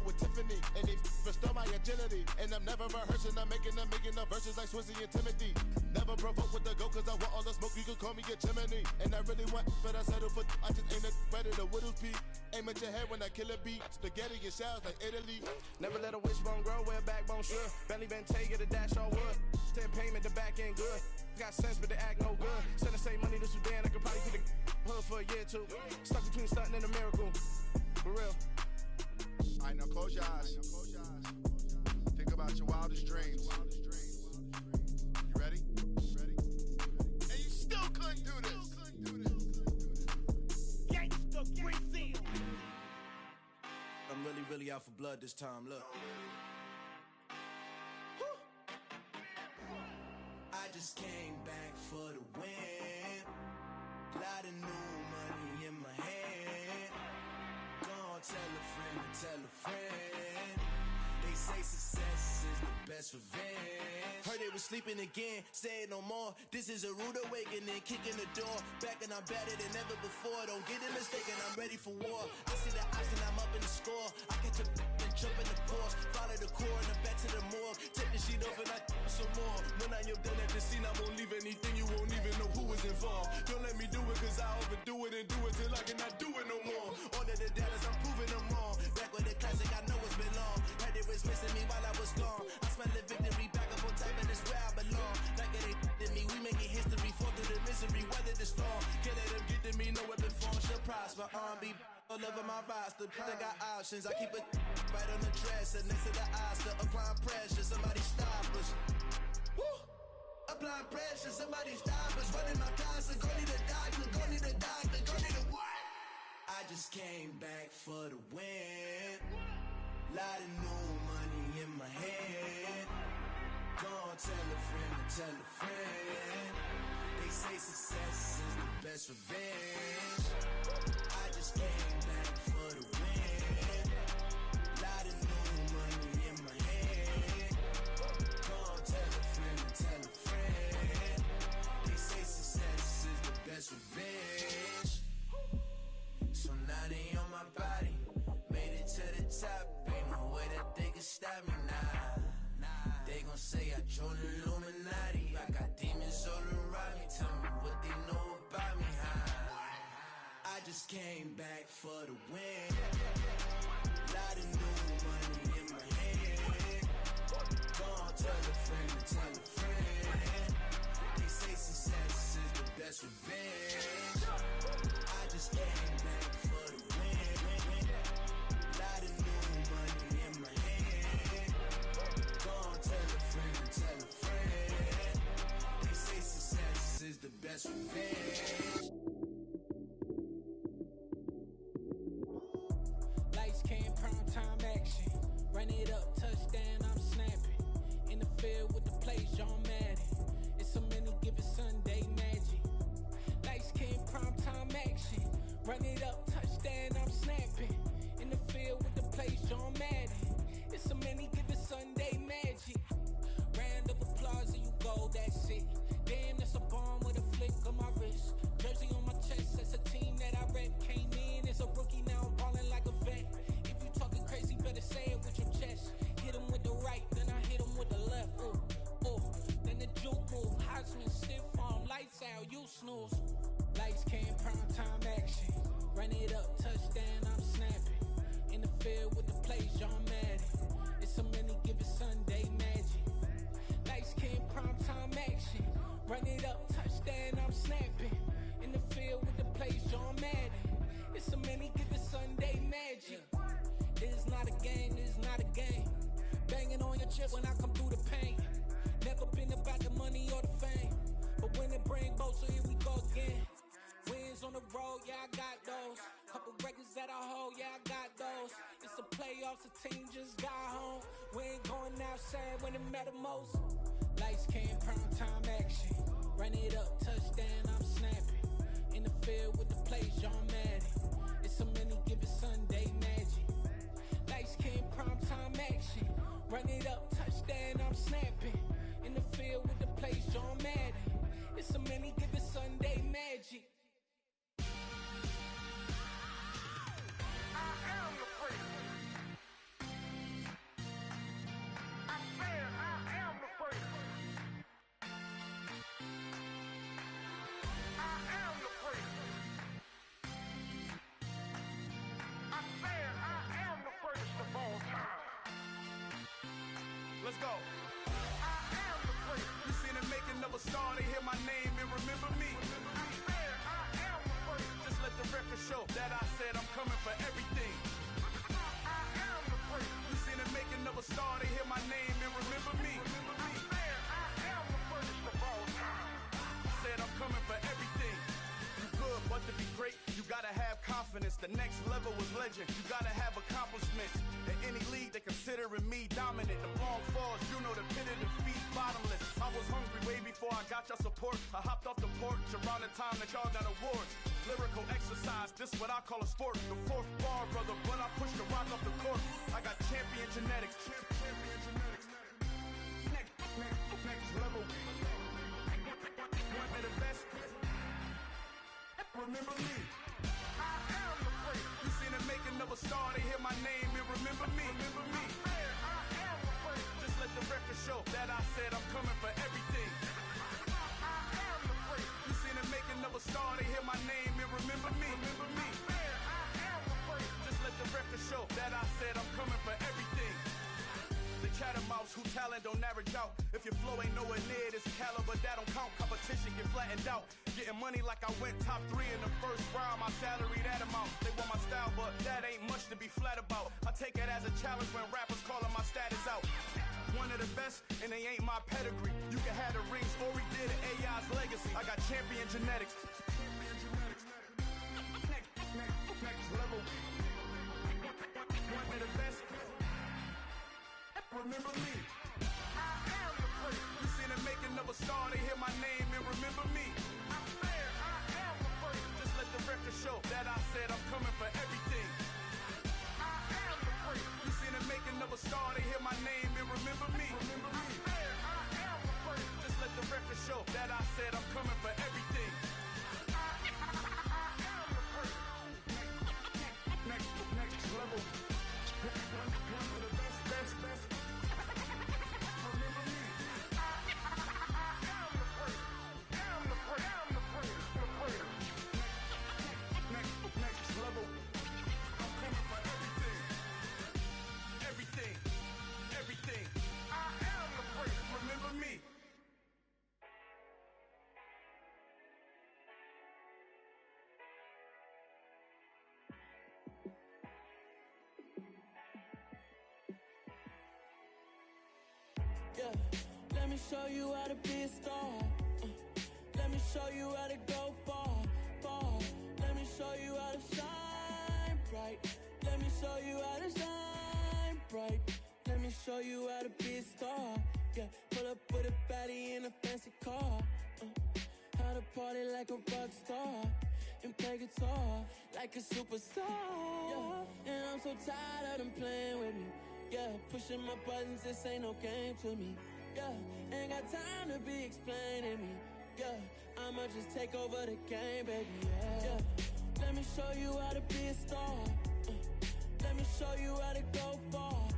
With Tiffany and they restore my agility. And I'm never rehearsing, I'm making the verses like Swizzy and Timothy. Never provoke with the go cause I want all the smoke, you can call me a chimney. And I really want, but I settle for, I just ain't ready to whittles peak. Aim at your head when I kill a beat. Spaghetti and shells like Italy. Never let a wishbone grow where backbone should. Belly been taking the dash all wood. 10 payment, the back end good. Got sense, but they act no good. Send the same money to Sudan, I could probably take the hood for a year or two. Stuck between stunting and a miracle. For real. Alright, now close your eyes. Think about your wildest dreams. You ready? And you still couldn't do this. Gangsta Brazil. I'm really out for blood this time, look. just came back for the win. Lot of new money in my hand. Gonna tell a friend to tell a friend. They say success is the best revenge. Heard they was sleeping again, say it no more. This is a rude awakening, kicking the door. Back and I'm better than ever before. Don't get it mistaken, I'm ready for war. I see the option, I'm up in the score. I catch a and jump in the Porsche. Follow the core and the back to the morgue. Take the sheet off and I some more. When I am done at the scene, I won't leave anything. You won't even know who was involved. Don't let me do it, cause I overdo it and do it till I cannot do it no more. All of the doubters, I'm proving them wrong. Back with the classic, I know it's been long. Heard it was missing me while I was gone. I smell the victory back up on top, and it's where I belong. Like it ain't to me, we making history. Fall through the misery, weather the storm. Can't let them get to me, no weapon form shall prosper. Be all over my roster. I got options, I keep it right on the dresser. Next to the Oscar, applying pressure. Somebody stop us. Woo! Applying pressure, somebody stop us. Running my concert, go need a doctor, go need a doctor, go need a what? I just came back for the win. Lot of new money in my hand. Gonna tell a friend to tell a friend. They say success is the best revenge. I just came back for the win. Lot of new money in my hand. Gonna tell a friend to tell a friend. They say success is the best revenge. So now they on my body. Made it to the top. Ain't no way that they can stop me now. They gon' say I joined the Illuminati. I got demons all around me. Tell me what they know about me, huh? I just came back for the win. Lot of new money in my hand. Gonna tell a friend to tell a friend. They say success is the best revenge. I just came back for the win. Lot of new money in my hand. Gonna tell a friend to tell a friend. They say success is the best revenge. Lights came, prime time action. Run it up, touchdown, I'm snapping. In the field with the plays, John Madden. It's so many given Sunday magic. Lights came, prime time action. Run it up, touchdown, I'm snapping. In the field with the plays, John Madden. It's so many given Sunday magic. Round of applause and you go, that's it. Damn, that's a bomb with a flick on my wrist. Jersey on my chest, that's a team that I rep. Came in as a rookie, now I'm ballin' like a vet. If you talking crazy, better say it with your chest. Hit him with the right, then I hit him with the left. Ooh, ooh, then the juke move. Heisman stiff arm, lights out, you snooze. Lights came, prime time action. Run it up, touchdown, I'm snapping. In the field with the plays, John Madden. It's so many given Sunday magic. Lights came, prime time action. Run it up, touchdown, I'm snapping. In the field with the plays, John Madden. It's so many given Sunday magic. This is not a game, this is not a game. Banging on your chest when I come through the pain. Never been about the money or the fame. But when it bring both, so here we go again. Wins on the road, yeah, I got those. Couple records that I hold, yeah, I got those. It's the playoffs, the team just got home. We ain't going outside when it matter most. Lights came, prime time action. Run it up, touchdown, I'm snapping. In the field with the plays, John Madden. It's so many given Sunday magic. Lights came, prime time action. Run it up, touchdown, I'm snapping. In the field with the plays, John Madden. It's so many given Sunday magic. Let's go. I am the great. You seen the making of a star, they hear my name and remember me. I said I am the great. Just let the record show that I said I'm coming for everything. I am the great. You seen the making of a star, they hear my name and remember me. I said I am the greatest of all time. Said I'm coming for everything. You good, but to be great, you gotta have confidence. honest, the next level was legend. You gotta have accomplishments. In any league, they considering me dominant. The long falls, you know the pit of defeat, bottomless. I was hungry way before I got your support. I hopped off the porch around the time that y'all got awards. Lyrical exercise, this what I call a sport. The fourth bar, brother, when I push the rock off the court. I got champion genetics. Champion genetics. Next level. One of the best. Remember me. I am the great. You seen the making of a star, they hear my name and remember me. Remember me. I am the great. Just let the record show that I said I'm coming for everything. I am the great. You seen the making of a star, they hear my name and remember me. Remember me. I am the great. Just let the record show that I said I'm coming for everything. The chattermouths who talent don't average out. If your flow ain't nowhere near this caliber, that don't count. Competition get flattened out. Getting money like I went top 3 in the first round. My salary that amount. They want my style, but that ain't much to be flat about. I take it as a challenge when rappers calling my status out. One of the best, and they ain't my pedigree. You can have the rings, or we did it, AI's legacy. I got champion genetics. Next level. One of the best. Remember me. I am the great. You seen the making of a star, they hear my name and remember me. I am the great. Just let the record show that I said I'm coming for everything. I am the great. You seen the making of a star, they hear my name and remember me. Remember me. I am the great. Just let the record show that I said I'm coming for everything. I am the great. Next level. One of the best. Everything. I am the great. Remember me. Yeah, let me show you how to be a star. Let me show you how to go far. Let me show you how to shine bright. Let me show you how to shine bright. Let me show you how to be a star. Yeah, pull up with a baddie in a fancy car. How to party like a rock star and play guitar like a superstar. Yeah, and I'm so tired of them playing with me. Yeah, pushing my buttons, this ain't no game to me. Yeah, ain't got time to be explaining me. Yeah, I'ma just take over the game, baby. Yeah, let me show you how to be a star. Let me show you how to go far.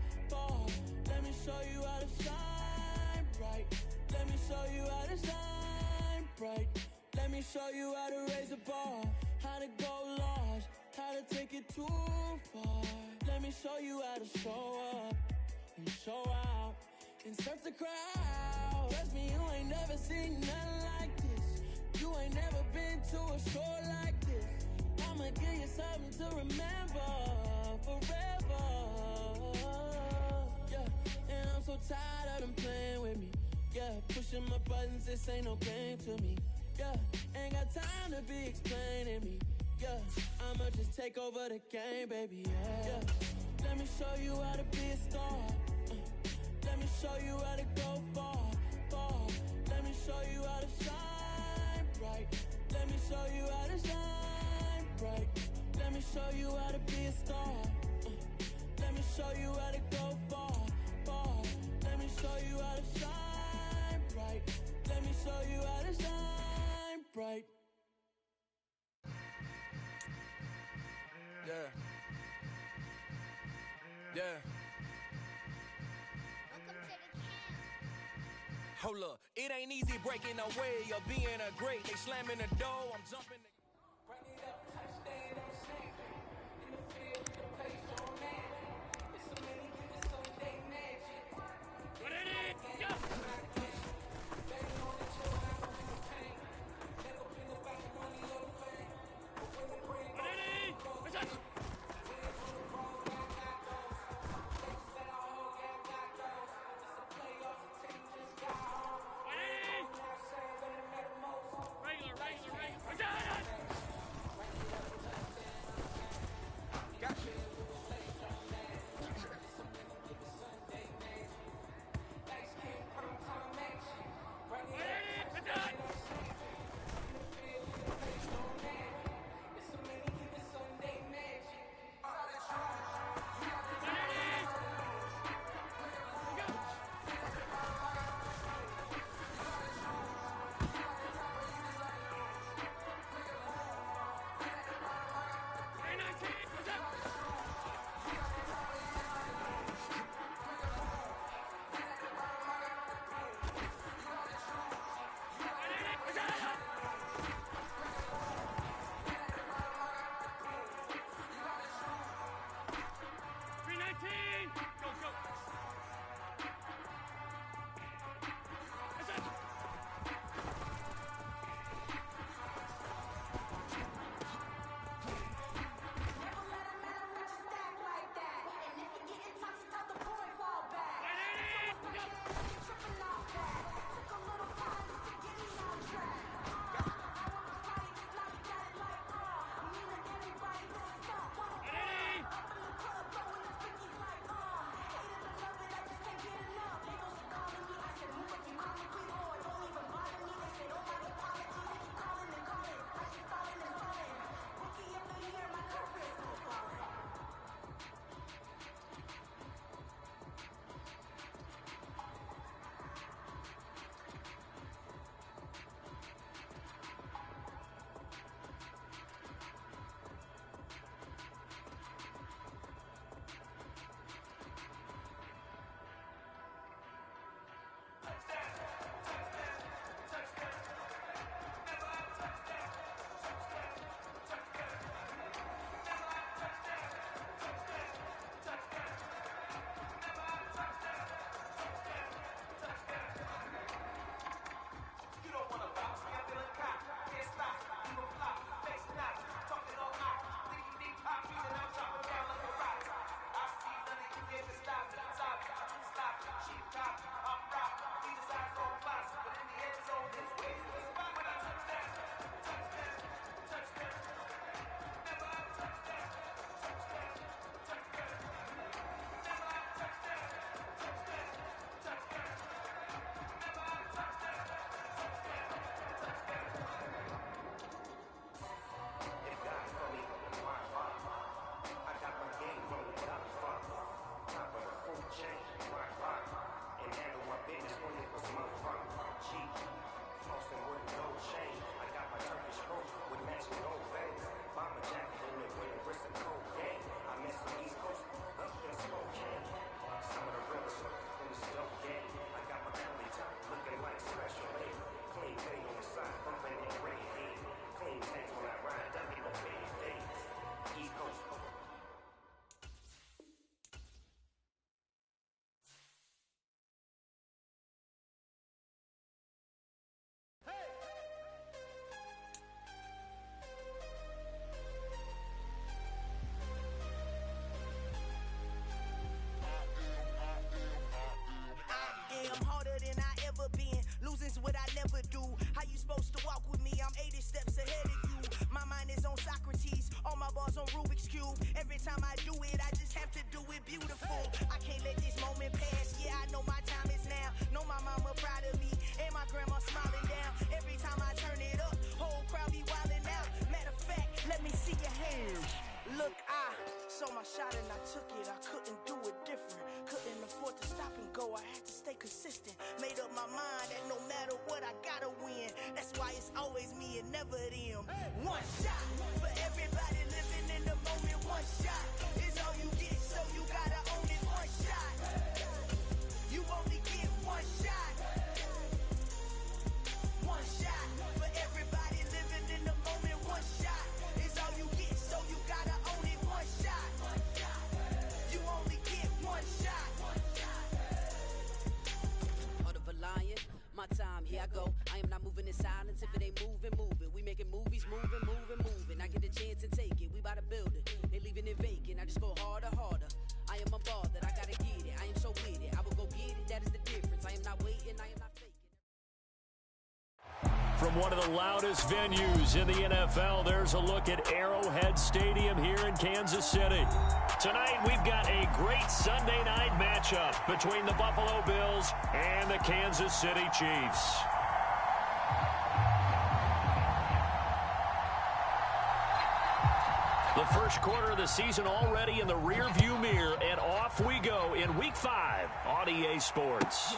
Let me show you how to shine bright. Let me show you how to shine bright. Let me show you how to raise a bar, how to go large, how to take it too far. Let me show you how to show up and show out and surf the crowd. Trust me, you ain't never seen nothing like this. You ain't never been to a show like this. I'ma give you something to remember forever. Yeah, and I'm so tired of them playing with me. Yeah, pushing my buttons, this ain't no game to me. Yeah, ain't got time to be explaining me. Yeah, I'ma just take over the game, baby. Yeah, let me show you how to be a star. Let me show you how to go far. Let me show you how to shine bright. Let me show you how to shine bright. Let me show you how to be a star. Let me show you how to go far. Let me show you how to shine bright. Let me show you how to shine bright. Yeah. Hold up, it ain't easy breaking away or being a great. They slamming the door, I'm jumping. Run it up, touchdown, I'm snapping. In the field, the place on that. It's so many people, so they magic. What it is? Go! Baby on the tour, I'm in the paint. Never been about the money or the fame. But when the brain goes, what's up? Hands on the ball, got those. Places that I hold, got those. It's a playoffs, the team just got home. What it is? Regular. beautiful. I can't let this moment pass. Yeah, I know my time is now. Know my mama proud of me, and my grandma smiling down. Every time I turn it up, whole crowd be wildin' out. Matter of fact, let me see your hands. Look, I saw my shot and I took it. I couldn't do it different. Couldn't afford to stop and go. I had to stay consistent. Made up my mind that no matter what, I gotta win. That's why it's always me and never them. One shot for everybody living in the moment. One shot is all you get, so you gotta own it. One shot. You only get one shot. One shot for everybody living in the moment. One shot is all you get, so you gotta own it. One shot. You only get one shot. Heart of a lion, my time, here I go. I am not moving in silence. If it ain't moving, moving. We making movies, moving, moving, moving. I get a chance and take it. We bout to build it. They leaving it vacant. I just go harder, harder. I am a ball that I gotta get it. I am so with it. I will go get it. That is the difference. I am not waiting. I am not faking. From one of the loudest venues in the NFL, there's a look at Arrowhead Stadium here in Kansas City. Tonight, we've got a great Sunday night matchup between the Buffalo Bills and the Kansas City Chiefs. The first quarter of the season already in the rearview mirror, and off we go in Week 5 on EA Sports.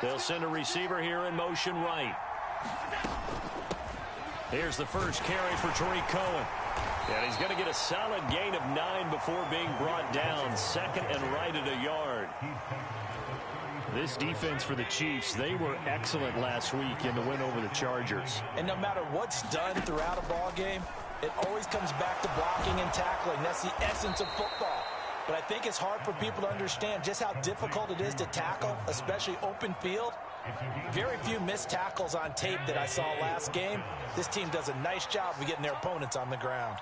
They'll send a receiver here in motion right. Here's the first carry for Tariq Cohen. And he's going to get a solid gain of 9 before being brought down. Second and right at a yard. This defense for the Chiefs, they were excellent last week in the win over the Chargers. And no matter what's done throughout a ball game, it always comes back to blocking and tackling. That's the essence of football. But I think it's hard for people to understand just how difficult it is to tackle, especially open field. Very few missed tackles on tape that I saw last game. This team does a nice job of getting their opponents on the ground.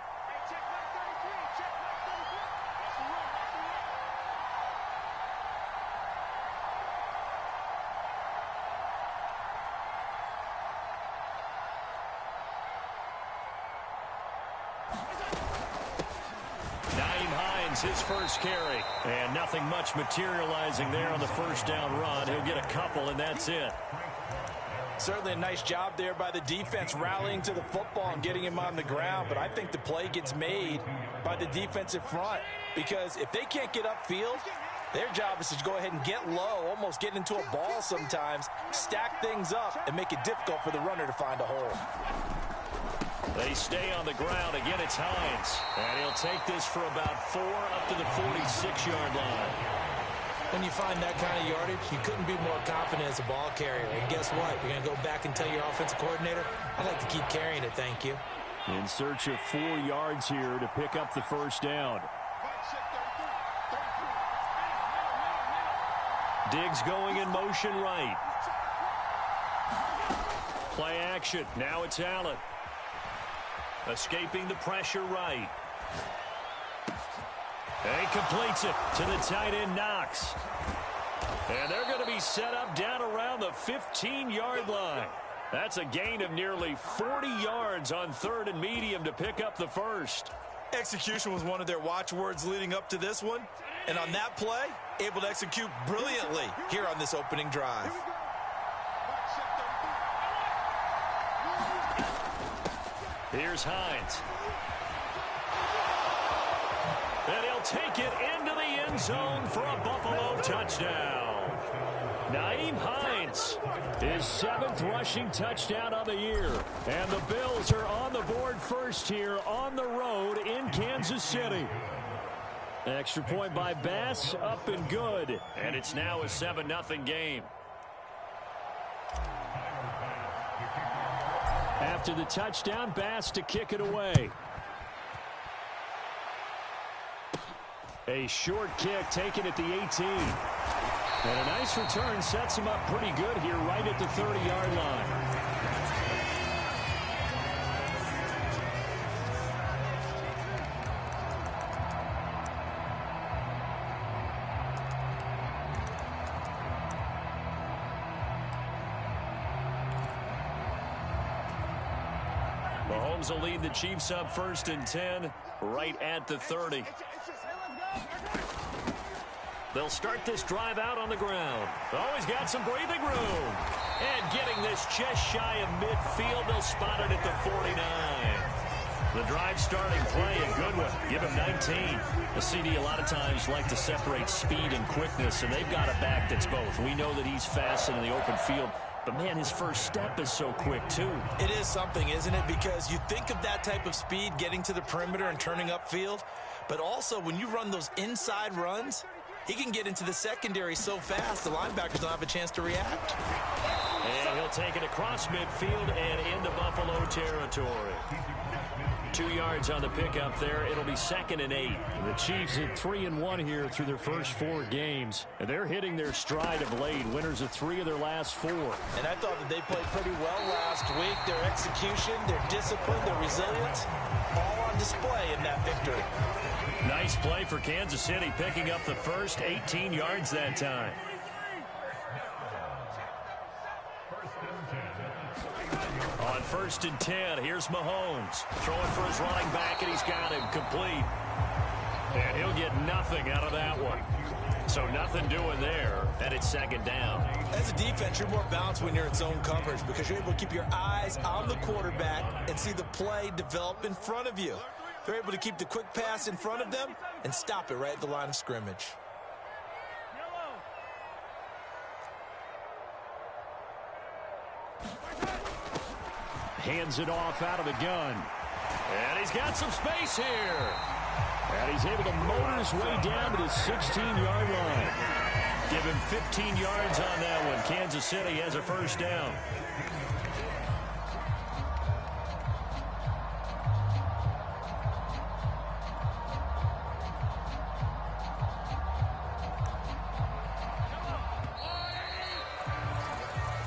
His first carry, and nothing much materializing there on the first down run. He'll get a couple, and that's it. Certainly a nice job there by the defense rallying to the football and getting him on the ground, but I think the play gets made by the defensive front, because if they can't get upfield, their job is to go ahead and get low, almost get into a ball sometimes, stack things up, and make it difficult for the runner to find a hole. They stay on the ground. Again, it's Hines. And he'll take this for about 4 up to the 46-yard line. When you find that kind of yardage, you couldn't be more confident as a ball carrier. And guess what? You're going to go back and tell your offensive coordinator, I'd like to keep carrying it, thank you. In search of 4 yards here to pick up the first down. Diggs going in motion right. Play action. Now it's Allen. Escaping the pressure right. And he completes it to the tight end Knox. And they're going to be set up down around the 15-yard line. That's a gain of nearly 40 yards on 3rd and medium to pick up the first. Execution was one of their watchwords leading up to this one. And on that play, able to execute brilliantly here on this opening drive. Here's Hines. And he'll take it into the end zone for a Buffalo touchdown. Nyheim Hines, his 7th rushing touchdown of the year. And the Bills are on the board first here on the road in Kansas City. Extra point by Bass, up and good. And it's now a 7-0 game. After the touchdown, Bass to kick it away. A short kick taken at the 18. And a nice return sets him up pretty good here right at the 30-yard line. Mahomes will lead the Chiefs up 1st and 10 right at the 30. They'll start this drive out on the ground. Oh, he's got some breathing room. And getting this just shy of midfield, they'll spot it at the 49. The drive starting play, a good one. Give him 19. The CD a lot of times like to separate speed and quickness, and they've got a back that's both. We know that he's fast in the open field, but, man, his first step is so quick, too. It is something, isn't it? Because you think of that type of speed getting to the perimeter and turning upfield, but also when you run those inside runs, he can get into the secondary so fast the linebackers don't have a chance to react. And he'll take it across midfield and into Buffalo territory. 2 yards on the pickup there. It'll be 2nd and 8. The Chiefs at 3-1 here through their first 4 games. And they're hitting their stride of late. Winners of 3 of their last 4. And I thought that they played pretty well last week. Their execution, their discipline, their resilience, all on display in that victory. Nice play for Kansas City, picking up the first, 18 yards that time. On 1st and 10, here's Mahomes. Throwing for his running back, and he's got him complete. And he'll get nothing out of that one. So nothing doing there, and it's 2nd down. As a defense, you're more balanced when you're in zone coverage because you're able to keep your eyes on the quarterback and see the play develop in front of you. They're able to keep the quick pass in front of them and stop it right at the line of scrimmage. Hands it off out of the gun. And he's got some space here. And he's able to motor his way down to the 16-yard line. Give him 15 yards on that one. Kansas City has a first down.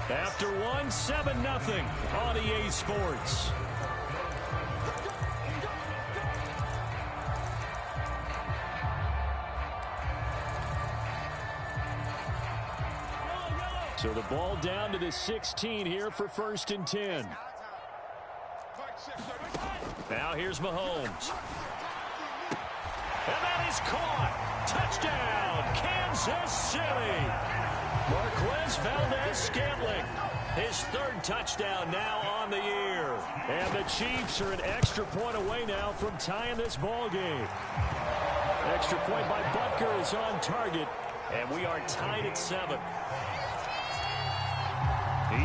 After 1, 7-0 on EA Sports. So the ball down to the 16 here for 1st and 10. Now here's Mahomes. And that is caught. Touchdown, Kansas City. Marquez Valdez-Scantling, his 3rd touchdown now on the year. And the Chiefs are an extra point away now from tying this ball game. Extra point by Butker is on target. And we are tied at 7.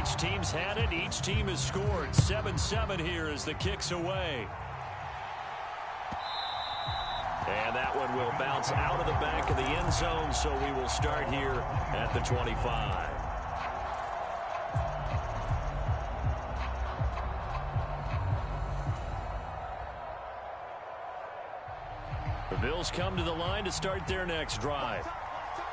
Each team's had it. Each team has scored. 7-7 here as the kick's away. And that one will bounce out of the back of the end zone, so we will start here at the 25. The Bills come to the line to start their next drive.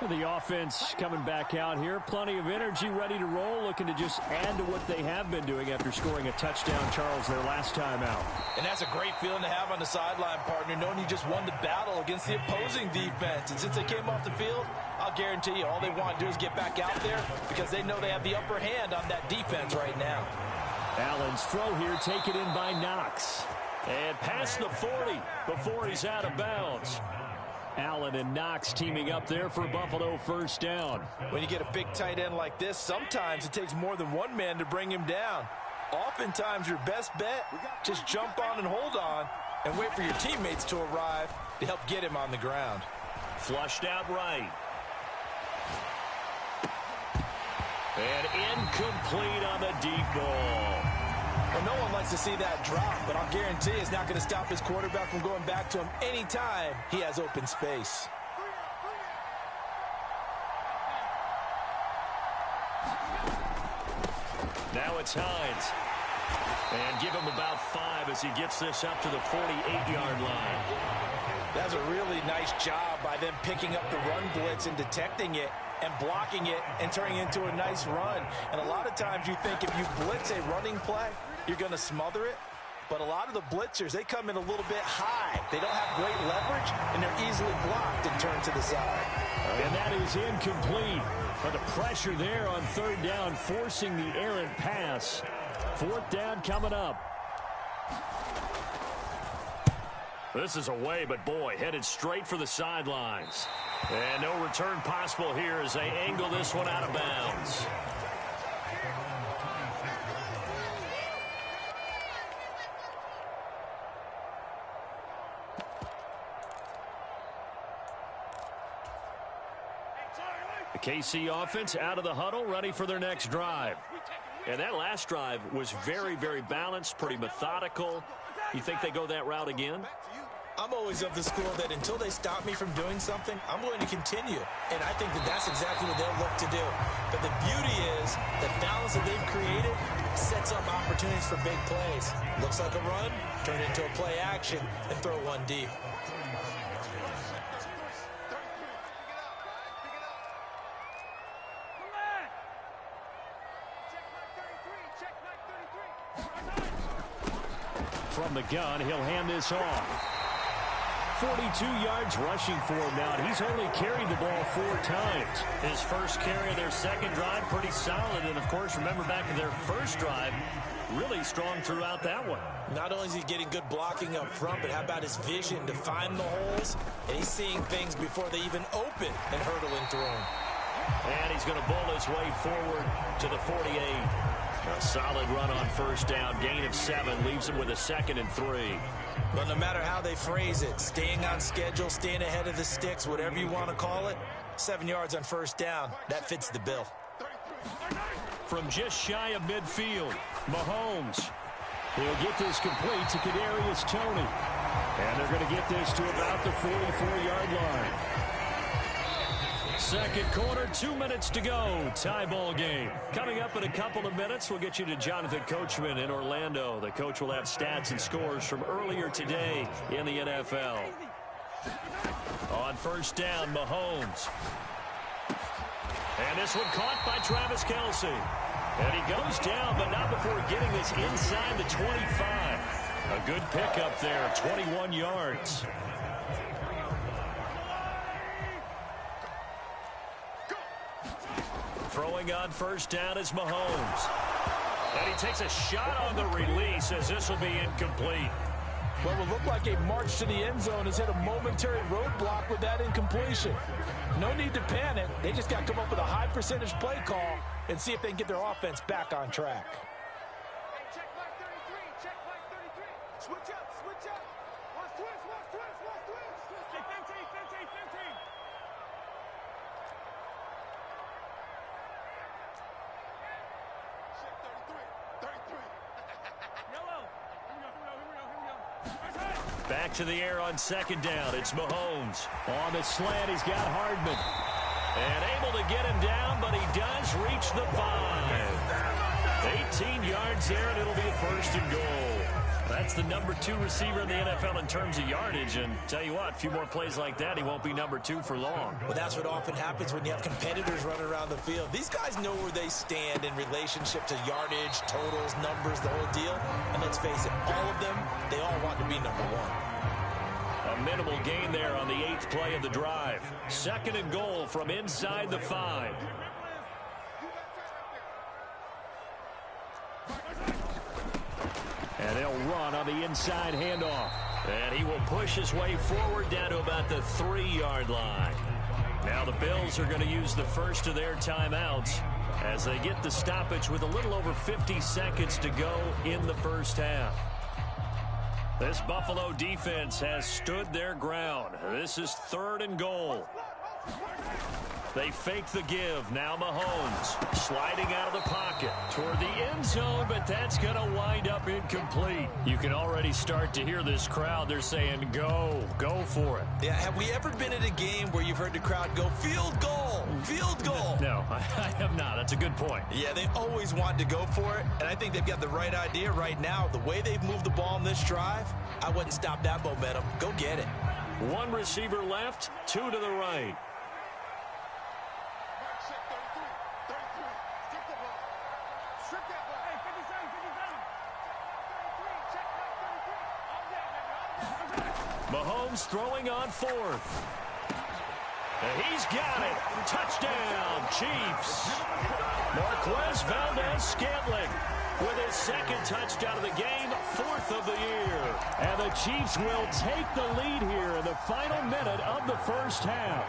The offense coming back out here. Plenty of energy, ready to roll, looking to just add to what they have been doing after scoring a touchdown, Charles, their last time out. And that's a great feeling to have on the sideline, partner, knowing you just won the battle against the opposing defense. And since they came off the field, I'll guarantee you all they want to do is get back out there because they know they have the upper hand on that defense right now. Allen's throw here taken in by Knox. And past the 40 before he's out of bounds. Allen and Knox teaming up there for Buffalo first down. When you get a big tight end like this, sometimes it takes more than one man to bring him down. Oftentimes your best bet, just jump on and hold on and wait for your teammates to arrive to help get him on the ground. Flushed out right. And incomplete on the deep ball. Well, no one likes to see that drop, but I'll guarantee it's not going to stop his quarterback from going back to him anytime he has open space. Now it's Hines. And give him about 5 as he gets this up to the 48-yard line. That's a really nice job by them picking up the run blitz and detecting it and blocking it and turning it into a nice run. And a lot of times you think if you blitz a running play, you're going to smother it. But a lot of the blitzers, they come in a little bit high. They don't have great leverage, and they're easily blocked and turned to the side. And that is incomplete. But the pressure there on third down, forcing the errant pass. Fourth down coming up. This is away, but boy, headed straight for the sidelines. And no return possible here as they angle this one out of bounds. The KC offense out of the huddle, ready for their next drive. And that last drive was very, very balanced, pretty methodical. You think they go that route again? I'm always of the school that until they stop me from doing something, I'm going to continue. And I think that that's exactly what they'll look to do. But the beauty is the balance that they've created sets up opportunities for big plays. Looks like a run, turn it into a play action, and throw one deep. From the gun, he'll hand this off. 42 yards rushing for him now, and he's only carried the ball 4 times. His first carry of their second drive, pretty solid. And, of course, remember back to their first drive, really strong throughout that one. Not only is he getting good blocking up front, but how about his vision to find the holes? And he's seeing things before they even open and hurtling through them. And he's going to bull his way forward to the 48. A solid run on first down. Gain of 7 leaves him with a 2nd and 3. But no matter how they phrase it, staying on schedule, staying ahead of the sticks, whatever you want to call it, 7 yards on first down, that fits the bill. From just shy of midfield, Mahomes. He'll get this complete to Kadarius Toney. And they're going to get this to about the 44-yard line. Second quarter, 2 minutes to go. Tie ball game. Coming up in a couple of minutes, we'll get you to Jonathan Coachman in Orlando. The coach will have stats and scores from earlier today in the NFL. On first down, Mahomes. And this one caught by Travis Kelce. And he goes down, but not before getting this inside the 25. A good pickup there, 21 yards. Throwing on first down is Mahomes. And he takes a shot on the release as this will be incomplete. What will look like a march to the end zone has hit a momentary roadblock with that incompletion. No need to panic. They just got to come up with a high percentage play call and see if they can get their offense back on track. Hey, check mark 33. Check mark 33. Switch up. Switch up. Watch twist. Watch twist. Watch twist. Hey, 15. 15. 15. Back to the air on second down. It's Mahomes. On the slant, he's got Hardman. And able to get him down, but he does reach the 5. 18 yards there, and it'll be a first and goal. That's the number 2 receiver in the NFL in terms of yardage. And tell you what, a few more plays like that, he won't be number 2 for long. Well, that's what often happens when you have competitors running around the field. These guys know where they stand in relationship to yardage, totals, numbers, the whole deal. And let's face it, all of them, they all want to be number 1. A minimal gain there on the 8th play of the drive. Second and goal from inside the 5. And they'll run on the inside handoff. And he will push his way forward down to about the 3-yard line. Now the Bills are going to use the first of their timeouts as they get the stoppage with a little over 50 seconds to go in the first half. This Buffalo defense has stood their ground. This is 3rd and goal. They fake the give. Now Mahomes sliding out of the pocket toward the end zone, but that's going to wind up incomplete. You can already start to hear this crowd. They're saying, go for it. Yeah, have we ever been at a game where you've heard the crowd go, field goal, field goal? No, I have not. That's a good point. Yeah, they always want to go for it, and I think they've got the right idea right now. The way they've moved the ball in this drive, I wouldn't stop that momentum. Go get it. 1 receiver left, 2 to the right. Mahomes throwing on fourth. And he's got it. Touchdown, Chiefs. Marquez Valdez-Scantling with his second touchdown of the game, fourth of the year. And the Chiefs will take the lead here in the final minute of the first half.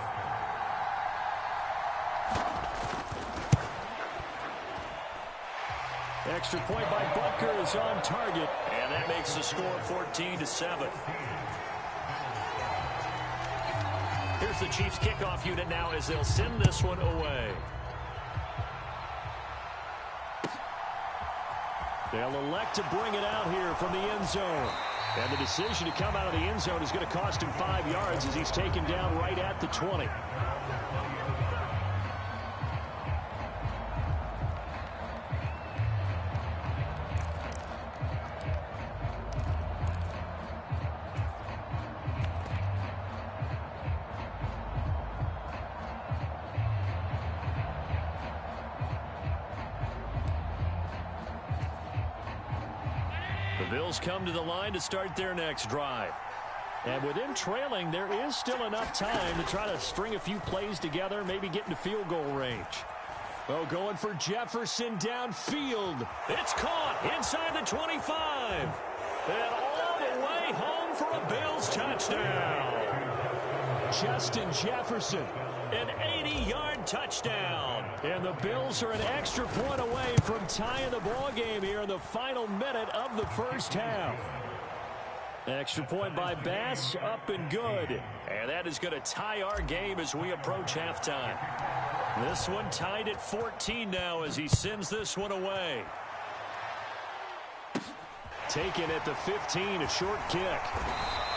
Extra point by Butker is on target. And that makes the score 14-7. Here's the Chiefs kickoff unit now as they'll send this one away. They'll elect to bring it out here from the end zone. And the decision to come out of the end zone is going to cost him 5 yards as he's taken down right at the 20. The Bills come to the line to start their next drive. And with them trailing, there is still enough time to try to string a few plays together, maybe get into field goal range. Oh, going for Jefferson downfield. It's caught inside the 25. And all the way home for a Bills touchdown. Justin Jefferson, an 80-yard touchdown. And the Bills are an extra point away from tying the ball game here in the final minute of the first half. Extra point by Bass, up and good. And that is going to tie our game as we approach halftime. This one tied at 14 now as he sends this one away. Taken at the 15, a short kick.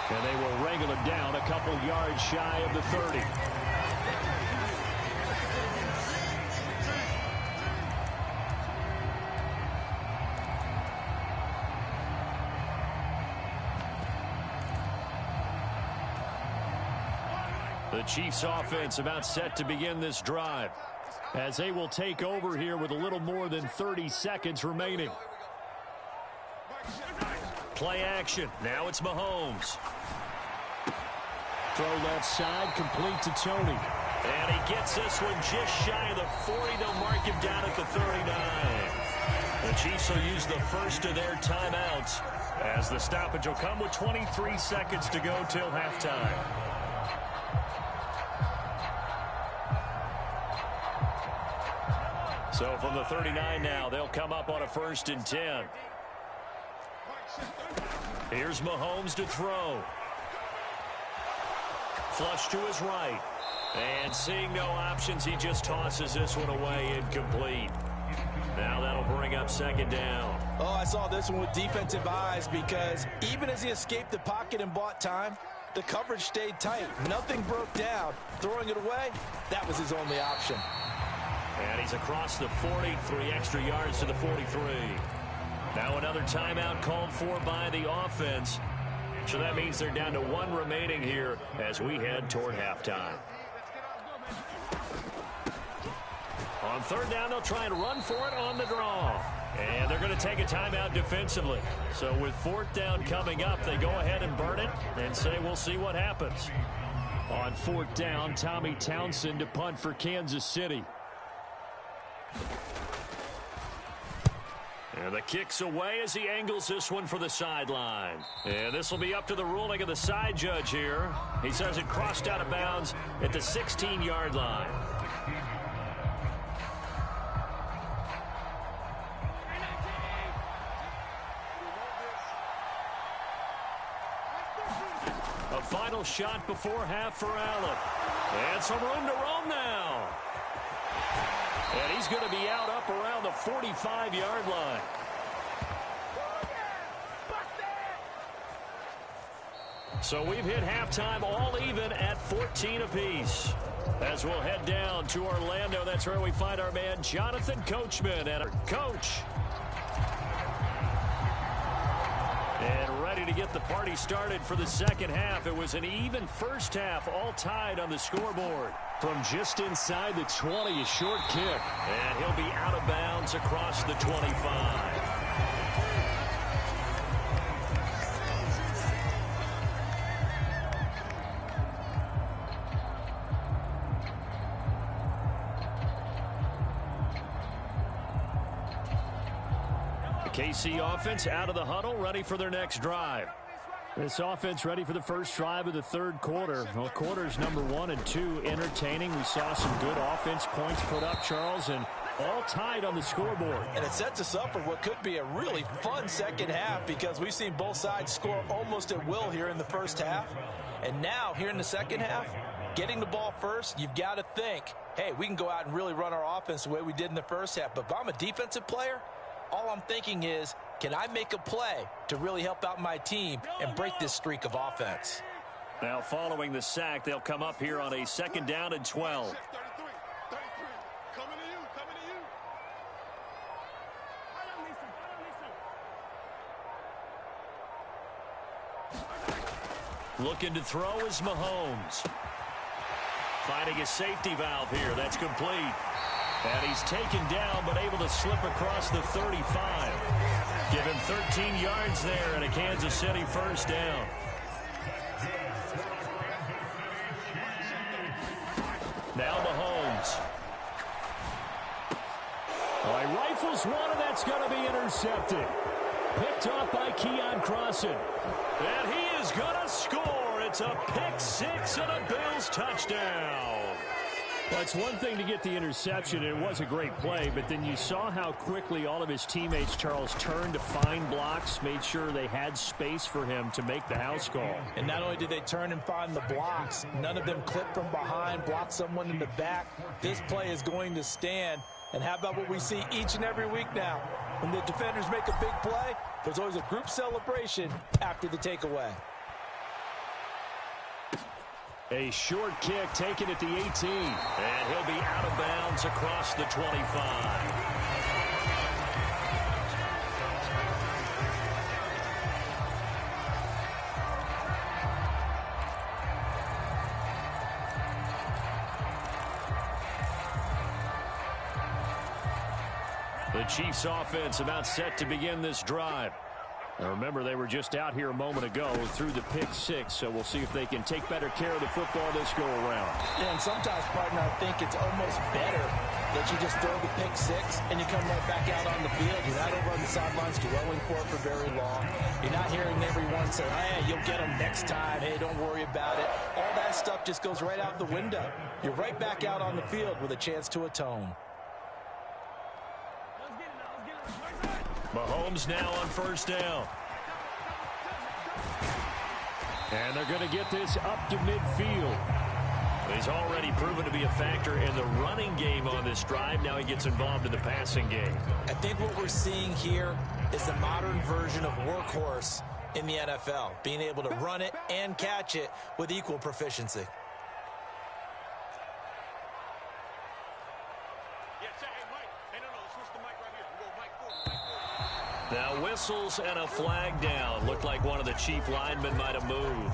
And they will wrangle it down a couple yards shy of the 30. The Chiefs offense about set to begin this drive as they will take over here with a little more than 30 seconds remaining. Play action. Now it's Mahomes. Throw left side, complete to Tony. And he gets this one just shy of the 40. They'll mark him down at the 39. The Chiefs will use the first of their timeouts as the stoppage will come with 23 seconds to go till halftime. So from the 39 now, they'll come up on a 1st and 10. Here's Mahomes to throw. Flush to his right. And seeing no options, he just tosses this one away incomplete. Now that'll bring up 2nd down. Oh, I saw this one with defensive eyes because even as he escaped the pocket and bought time, the coverage stayed tight. Nothing broke down. Throwing it away, that was his only option. And he's across the 40, 3 extra yards to the 43. Now another timeout called for by the offense. So that means they're down to 1 remaining here as we head toward halftime. On 3rd down, they'll try and run for it on the draw. And they're going to take a timeout defensively. So with 4th down coming up, they go ahead and burn it and say we'll see what happens. On 4th down, Tommy Townsend to punt for Kansas City. And the kick's away as he angles this one for the sideline. And this will be up to the ruling of the side judge here. He says it crossed out of bounds at the 16-yard line. A final shot before half for Allen. And some room to roam now. And he's going to be out up around the 45-yard line. So we've hit halftime all even at 14 apiece. As we'll head down to Orlando, that's where we find our man Jonathan Coachman and our coach. And ready to get the party started for the second half. It was an even first half, all tied on the scoreboard. From just inside the 20, a short kick. And he'll be out of bounds across the 25. KC offense out of the huddle, ready for their next drive. This offense ready for the first drive of the third quarter. Well, quarters number 1 and 2 entertaining. We saw some good offense points put up, Charles, and all tied on the scoreboard. And it sets us up for what could be a really fun second half because we've seen both sides score almost at will here in the first half. And now, here in the second half, getting the ball first, you've got to think, hey, we can go out and really run our offense the way we did in the first half. But if I'm a defensive player, all I'm thinking is, can I make a play to really help out my team and break this streak of offense? Now, following the sack, they'll come up here on a 2nd down and 12. Looking to throw is Mahomes. Finding a safety valve here. That's complete. And he's taken down, but able to slip across the 35. Give him 13 yards there and a Kansas City first down. Now Mahomes. Well, he rifles one, and that's going to be intercepted. Picked off by Keon Crossan. And he is going to score. It's a pick six and a Bills touchdown. Well, it's one thing to get the interception, and it was a great play, but then you saw how quickly all of his teammates, Charles, turned to find blocks, made sure they had space for him to make the house call. And not only did they turn and find the blocks, none of them clipped from behind, blocked someone in the back. This play is going to stand. And how about what we see each and every week now? When the defenders make a big play, there's always a group celebration after the takeaway. A short kick taken at the 18. And he'll be out of bounds across the 25. The Chiefs offense about set to begin this drive. Now remember, they were just out here a moment ago through the pick six, so we'll see if they can take better care of the football this go around. Yeah, and sometimes, partner, I think it's almost better that you just throw the pick six and you come right back out on the field. You're not over on the sidelines dwelling for it for very long. You're not hearing everyone say, hey, you'll get them next time. Hey, don't worry about it. All that stuff just goes right out the window. You're right back out on the field with a chance to atone. Mahomes now on first down. And they're going to get this up to midfield. He's already proven to be a factor in the running game on this drive. Now he gets involved in the passing game. I think what we're seeing here is the modern version of workhorse in the NFL, being able to run it and catch it with equal proficiency. Now whistles and a flag down. Looked like one of the Chief linemen might have moved.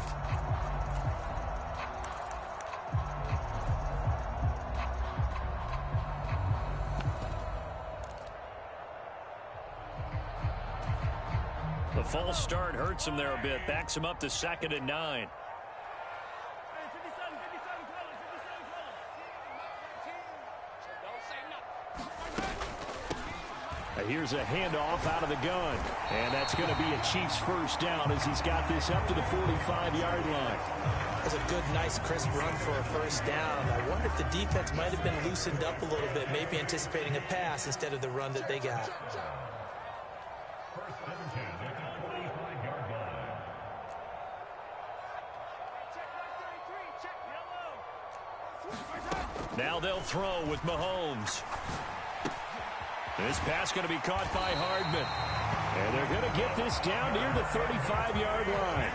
The false start hurts him there a bit. Backs him up to 2nd and 9. Here's a handoff out of the gun. And that's going to be a Chiefs first down as he's got this up to the 45-yard line. That's a good, nice, crisp run for a first down. I wonder if the defense might have been loosened up a little bit, maybe anticipating a pass instead of the run that they got. Now they'll throw with Mahomes. This pass going to be caught by Hardman. And they're going to get this down near the 35-yard line.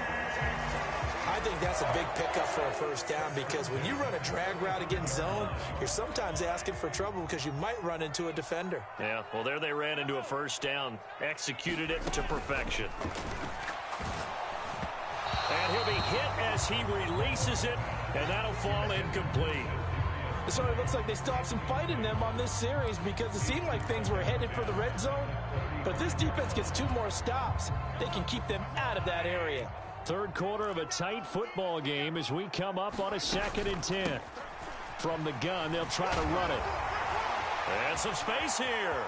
I think that's a big pickup for a first down because when you run a drag route against zone, you're sometimes asking for trouble because you might run into a defender. Yeah, well, there they ran into a first down. Executed it to perfection. And he'll be hit as he releases it, and that'll fall incomplete. So it looks like they still have some fight in them on this series because it seemed like things were headed for the red zone. But if this defense gets 2 more stops, they can keep them out of that area. Third quarter of a tight football game as we come up on a 2nd and 10. From the gun, they'll try to run it. And some space here.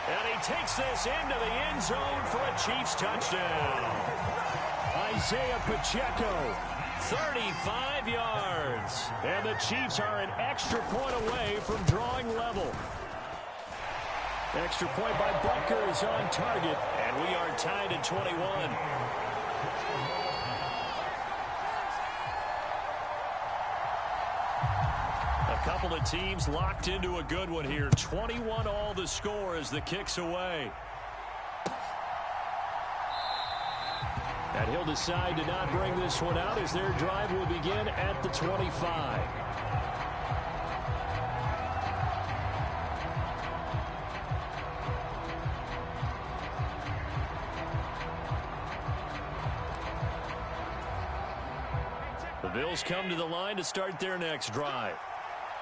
And he takes this into the end zone for a Chiefs touchdown. Isaiah Pacheco, 35 yards. And the Chiefs are an extra point away from drawing level. Extra point by Butker is on target, and we are tied at 21. A couple of teams locked into a good one here. 21 all the score as the kick's away. And he'll decide to not bring this one out as their drive will begin at the 25. The Bills come to the line to start their next drive.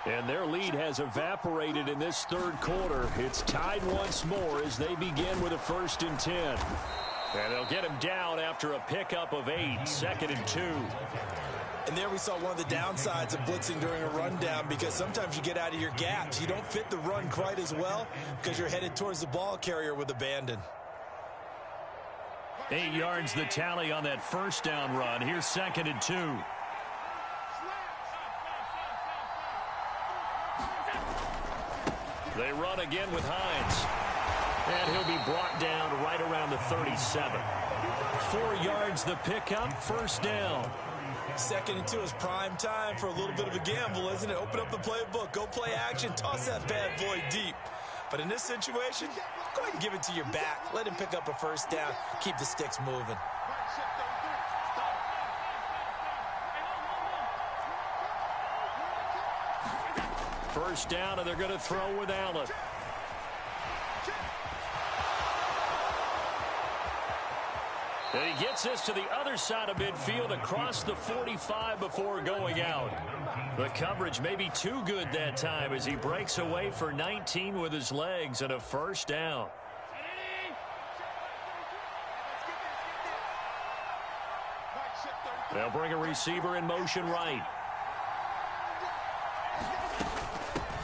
And their lead has evaporated in this third quarter. It's tied once more as they begin with a 1st and 10. And they'll get him down after a pickup of 8, 2nd and 2. And there we saw one of the downsides of blitzing during a rundown, because sometimes you get out of your gaps. You don't fit the run quite as well because you're headed towards the ball carrier with abandon. 8 yards the tally on that first down run. Here's 2nd and 2. They run again with Hines. And he'll be brought down right around the 37. 4 yards the pickup, 1st down. 2nd and 2 is prime time for a little bit of a gamble, isn't it? Open up the playbook, go play action, toss that bad boy deep. But in this situation, go ahead and give it to your back. Let him pick up a 1st down. Keep the sticks moving. First down, and they're going to throw with Allen. And he gets this to the other side of midfield across the 45 before going out. The coverage may be too good that time as he breaks away for 19 with his legs and a 1st down. They'll bring a receiver in motion right.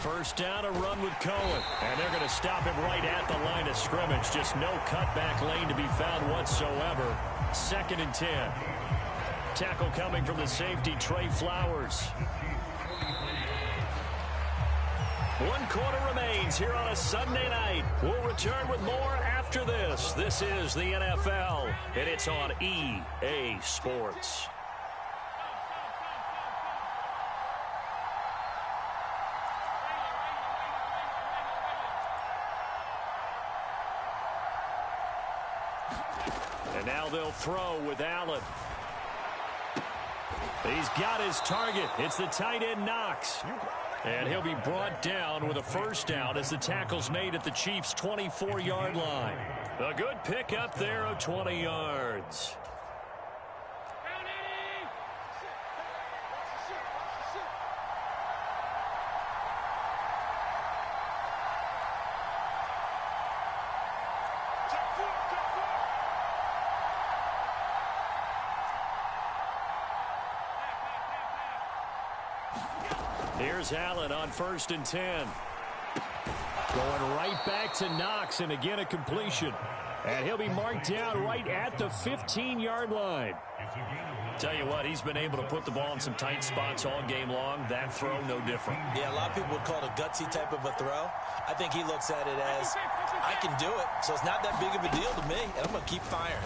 1st down, a run with Cohen. And they're going to stop him right at the line of scrimmage. Just no cutback lane to be found whatsoever. 2nd and 10. Tackle coming from the safety, Trey Flowers. 1 quarter remains here on a Sunday night. We'll return with more after this. This is the NFL, and it's on EA Sports. And now they'll throw with Allen. He's got his target. It's the tight end Knox. And he'll be brought down with a 1st down as the tackle's made at the Chiefs' 24-yard line. A good pickup there of 20 yards. Here's Allen on 1st and 10. Going right back to Knox, and again a completion. And he'll be marked down right at the 15-yard line. Tell you what, he's been able to put the ball in some tight spots all game long. That throw, no different. Yeah, a lot of people would call it a gutsy type of a throw. I think he looks at it as, I can do it, so it's not that big of a deal to me, and I'm going to keep firing.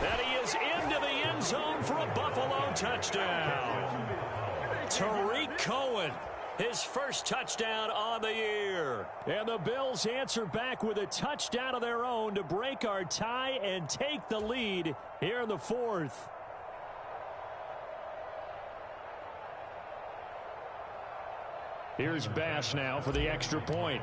And he is into the end zone for a Buffalo touchdown. Tariq Cohen, his 1st touchdown on the year. And the Bills answer back with a touchdown of their own to break our tie and take the lead here in the 4th. Here's Bass now for the extra point.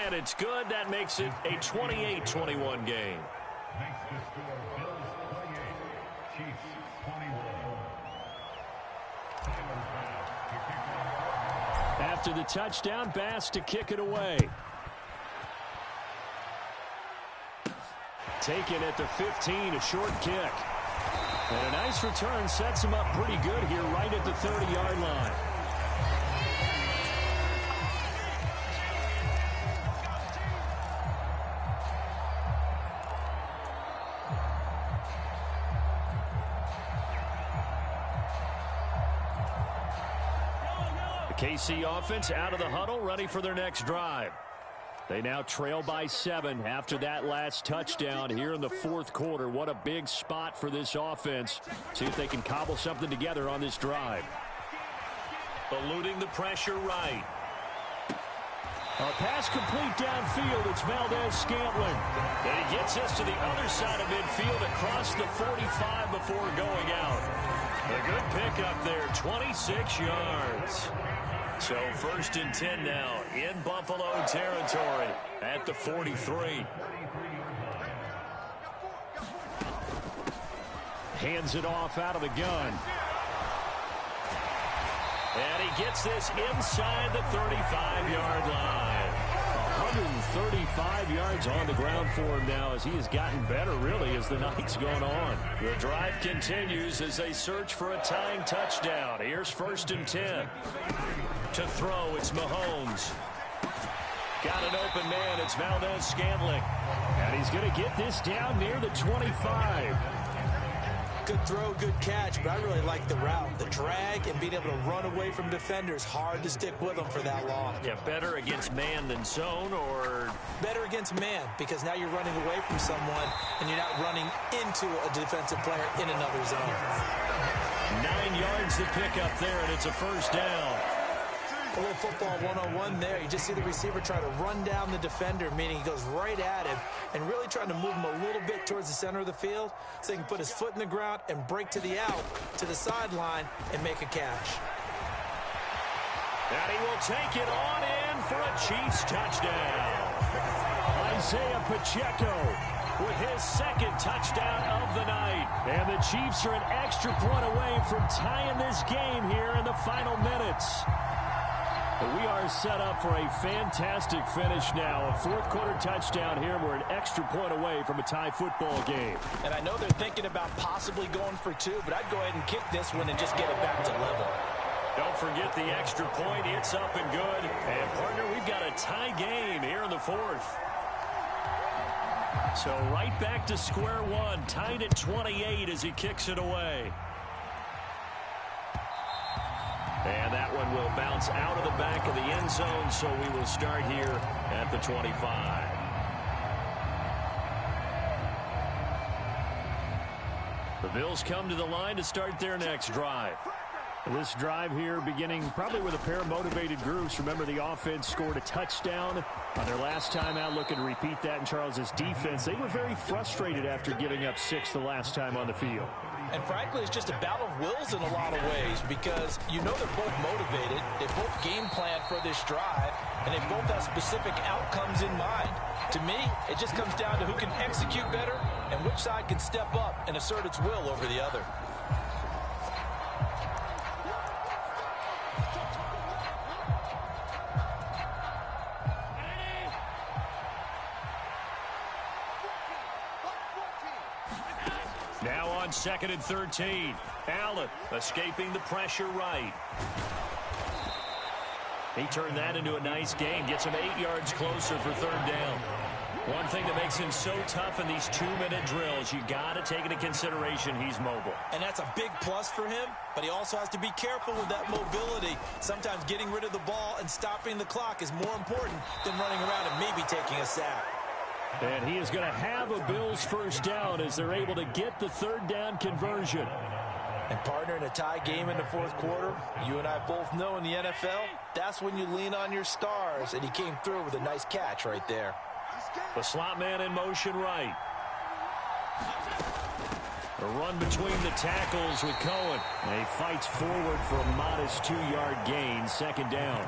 And it's good. That makes it a 28-21 game. After the touchdown, Bass to kick it away. Taken at the 15, a short kick. And a nice return sets him up pretty good here right at the 30-yard line. The KC offense out of the huddle, ready for their next drive. They now trail by 7 after that last touchdown here in the fourth quarter. What a big spot for this offense. See if they can cobble something together on this drive. Eluding the pressure right. A pass complete downfield. It's Valdez-Scantling. And he gets us to the other side of midfield across the 45 before going out. A good pickup there, 26 yards. So 1st and 10 now in Buffalo territory at the 43. Hands it off out of the gun. And he gets this inside the 35-yard line. 135 yards on the ground for him now as he has gotten better, really, as the night's gone on. The drive continues as they search for a tying touchdown. Here's 1st and 10. To throw, it's Mahomes. Got an open man, it's Valdez-Scantling. And he's going to get this down near the 25. Good throw, good catch, but I really like the route. The drag and being able to run away from defenders, hard to stick with them for that long. Yeah, better against man than zone, or? Better against man, because now you're running away from someone and you're not running into a defensive player in another zone. 9 yards to pick up there, and it's a 1st down. A little football one-on-one there. You just see the receiver try to run down the defender, meaning he goes right at him and really trying to move him a little bit towards the center of the field so he can put his foot in the ground and break to the out, to the sideline, and make a catch. And he will take it on in for a Chiefs touchdown. Isaiah Pacheco with his 2nd touchdown of the night. And the Chiefs are an extra point away from tying this game here in the final minutes. But we are set up for a fantastic finish now. A 4th quarter touchdown here. We're an extra point away from a tie football game. And I know they're thinking about possibly going for 2, but I'd go ahead and kick this one and just get it back to level. Don't forget the extra point. It's up and good. And, partner, we've got a tie game here in the 4th. So right back to square one. Tied at 28 as he kicks it away. And that one will bounce out of the back of the end zone, so we will start here at the 25. The Bills come to the line to start their next drive. This drive here beginning probably with a pair of motivated groups. Remember, the offense scored a touchdown on their last time out. Looking to repeat that in Charles's defense. They were very frustrated after giving up 6 the last time on the field. And frankly, it's just a battle of wills in a lot of ways because you know they're both motivated. They both game plan for this drive, and they both have specific outcomes in mind. To me, it just comes down to who can execute better and which side can step up and assert its will over the other. Now on 2nd and 13. Allen escaping the pressure right. He turned that into a nice gain. Gets him 8 yards closer for 3rd down. One thing that makes him so tough in these 2-minute drills, you got to take into consideration he's mobile. And that's a big plus for him, but he also has to be careful with that mobility. Sometimes getting rid of the ball and stopping the clock is more important than running around and maybe taking a sack. And he is going to have a Bills 1st down as they're able to get the 3rd down conversion. And partner, in a tie game in the 4th quarter, you and I both know in the NFL, that's when you lean on your stars, and he came through with a nice catch right there. The slot man in motion right. A run between the tackles with Cohen. And he fights forward for a modest 2-yard gain, 2nd down.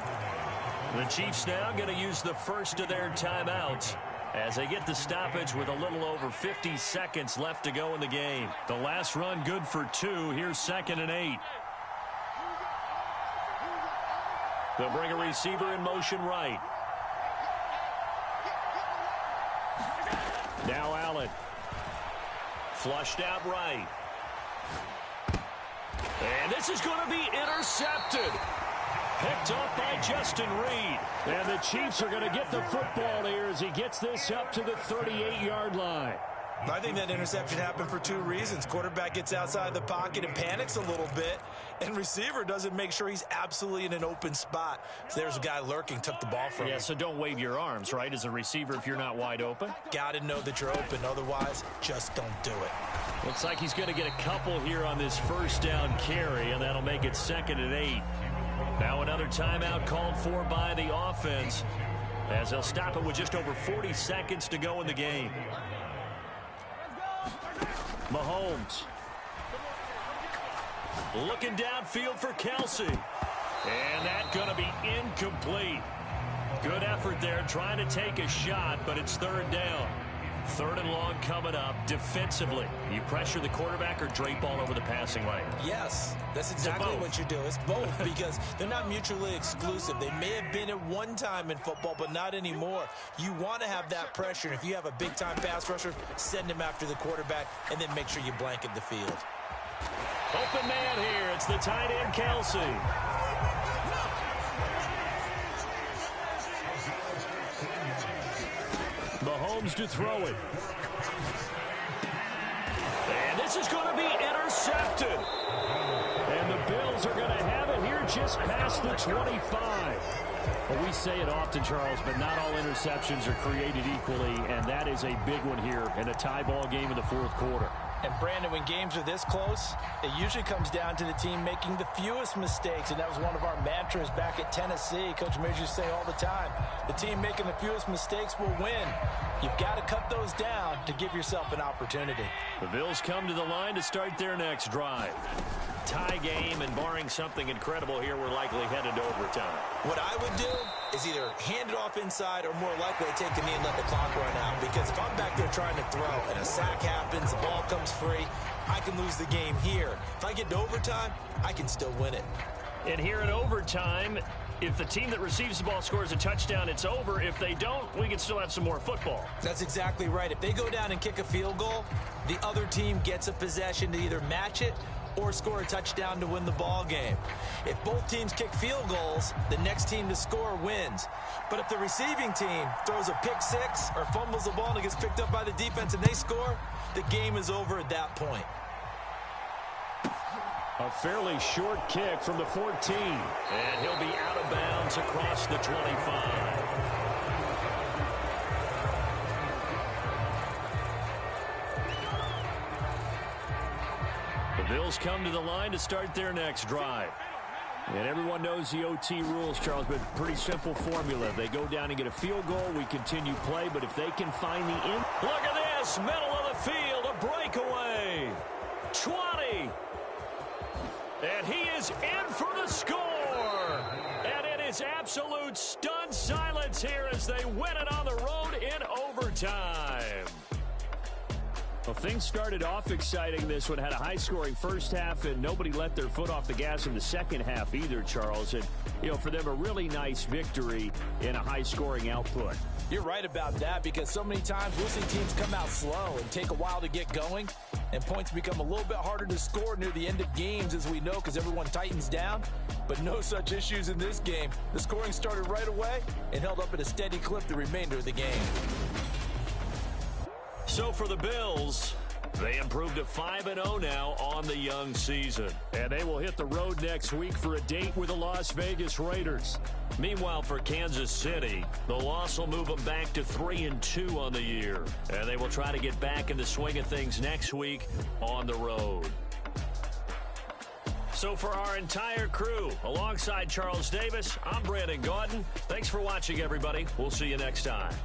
The Chiefs now going to use the first of their timeouts as they get the stoppage with a little over 50 seconds left to go in the game. The last run good for 2. Here's 2nd and 8. They'll bring a receiver in motion right. Now Allen. Flushed out right. And this is going to be intercepted. Picked off by Justin Reed. And the Chiefs are going to get the football here as he gets this up to the 38-yard line. I think that interception happened for two reasons. Quarterback gets outside the pocket and panics a little bit, and receiver doesn't make sure he's absolutely in an open spot. So there's a guy lurking, took the ball from him. Yeah, so don't wave your arms, right, as a receiver if you're not wide open. Got to know that you're open. Otherwise, just don't do it. Looks like he's going to get a couple here on this first down carry, and that'll make it 2nd and 8. Now another timeout called for by the offense as they'll stop it with just over 40 seconds to go in the game. Mahomes looking downfield for Kelsey. And that's going to be incomplete. Good effort there trying to take a shot, but it's 3rd down. 3rd and long coming up defensively. You pressure the quarterback or drape all over the passing lane? Yes, that's exactly what you do. It's both because they're not mutually exclusive. They may have been at one time in football, but not anymore. You want to have that pressure. And if you have a big-time pass rusher, send him after the quarterback and then make sure you blanket the field. Open man here. It's the tight end, Kelsey. Mahomes to throw it. And this is going to be intercepted. And the Bills are going to have it here just past the 25. Well, we say it often, Charles, but not all interceptions are created equally, and that is a big one here in a tie ball game in the 4th quarter. And, Brandon, when games are this close, it usually comes down to the team making the fewest mistakes, and that was one of our mantras back at Tennessee. Coach Major used to say all the time, the team making the fewest mistakes will win. You've got to cut those down to give yourself an opportunity. The Bills come to the line to start their next drive. Tie game, and barring something incredible here, we're likely headed to overtime. What I would do is either hand it off inside or more likely take a knee and let the clock run out. Because if I'm back there trying to throw and a sack happens, the ball comes free, I can lose the game here. If I get to overtime, I can still win it. And here in overtime, if the team that receives the ball scores a touchdown, it's over. If they don't, we can still have some more football. That's exactly right. If they go down and kick a field goal, the other team gets a possession to either match it or score a touchdown to win the ball game. If both teams kick field goals, the next team to score wins. But if the receiving team throws a pick six or fumbles the ball and it gets picked up by the defense and they score, the game is over at that point. A fairly short kick from the 14. And he'll be out of bounds across the 25. The Bills come to the line to start their next drive. And everyone knows the OT rules, Charles, but pretty simple formula. They go down and get a field goal, we continue play, but if they can find the end. Look at this, middle of the field, a breakaway. 20. And he is in for the score. And it is absolute stunned silence here as they win it on the road in overtime. Well, things started off exciting. This one had a high-scoring first half, and nobody let their foot off the gas in the second half either, Charles. And, you know, for them, a really nice victory in a high-scoring output. You're right about that because so many times we'll see teams come out slow and take a while to get going, and points become a little bit harder to score near the end of games, as we know, because everyone tightens down. But no such issues in this game. The scoring started right away and held up at a steady clip the remainder of the game. So for the Bills, they improved to 5-0 now on the young season. And they will hit the road next week for a date with the Las Vegas Raiders. Meanwhile, for Kansas City, the loss will move them back to 3-2 on the year. And they will try to get back in the swing of things next week on the road. So for our entire crew, alongside Charles Davis, I'm Brandon Gaudin. Thanks for watching, everybody. We'll see you next time.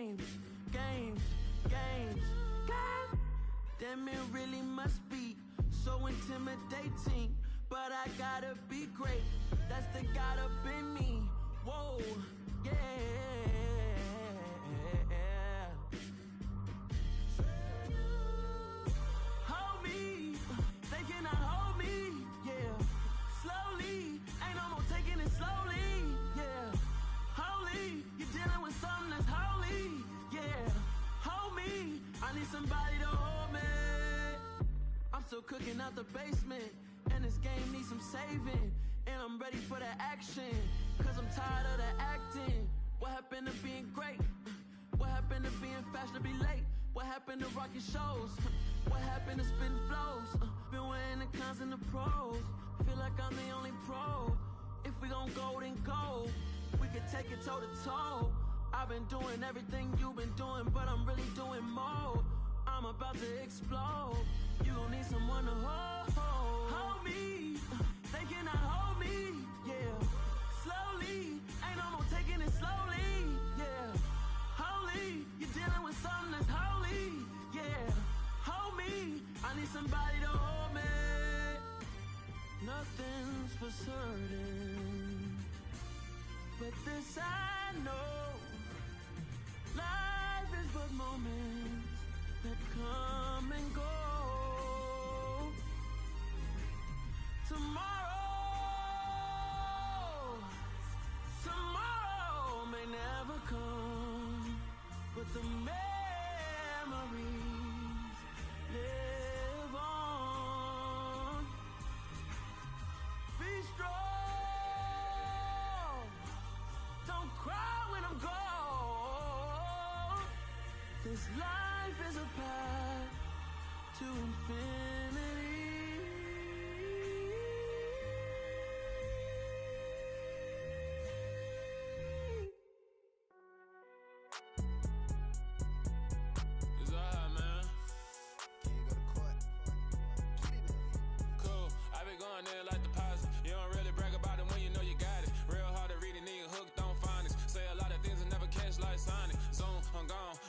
games, games, games. God damn, it really must be so intimidating. But I gotta be great, that's the God up in me. Whoa, yeah. Hold me, they cannot hold me, yeah. Slowly, ain't no more taking it slowly, yeah. Holy, you're dealing with something that's holy, yeah. Hold me, I need somebody to hold me. I'm still cooking out the basement, and this game needs some saving. And I'm ready for the action, cause I'm tired of the acting. What happened to being great? What happened to being fashionably late? What happened to rocking shows? What happened to spitting flows? Been wearing the cons and the pros. Feel like I'm the only pro. If we gon' go, then go. We could take it toe to toe. I've been doing everything you've been doing, but I'm really doing more. I'm about to explode. You gon' need someone to hold me. They cannot hold me, yeah. Slowly, ain't no more taking it slowly, yeah. Holy, you're dealing with something that's holy, yeah. Hold me, I need somebody to hold me. Nothing's for certain, but this I know. Life is but moments that come and go. Tomorrow may never come, but the memories live on. Be strong, don't cry when I'm gone. This life is a path to infinity.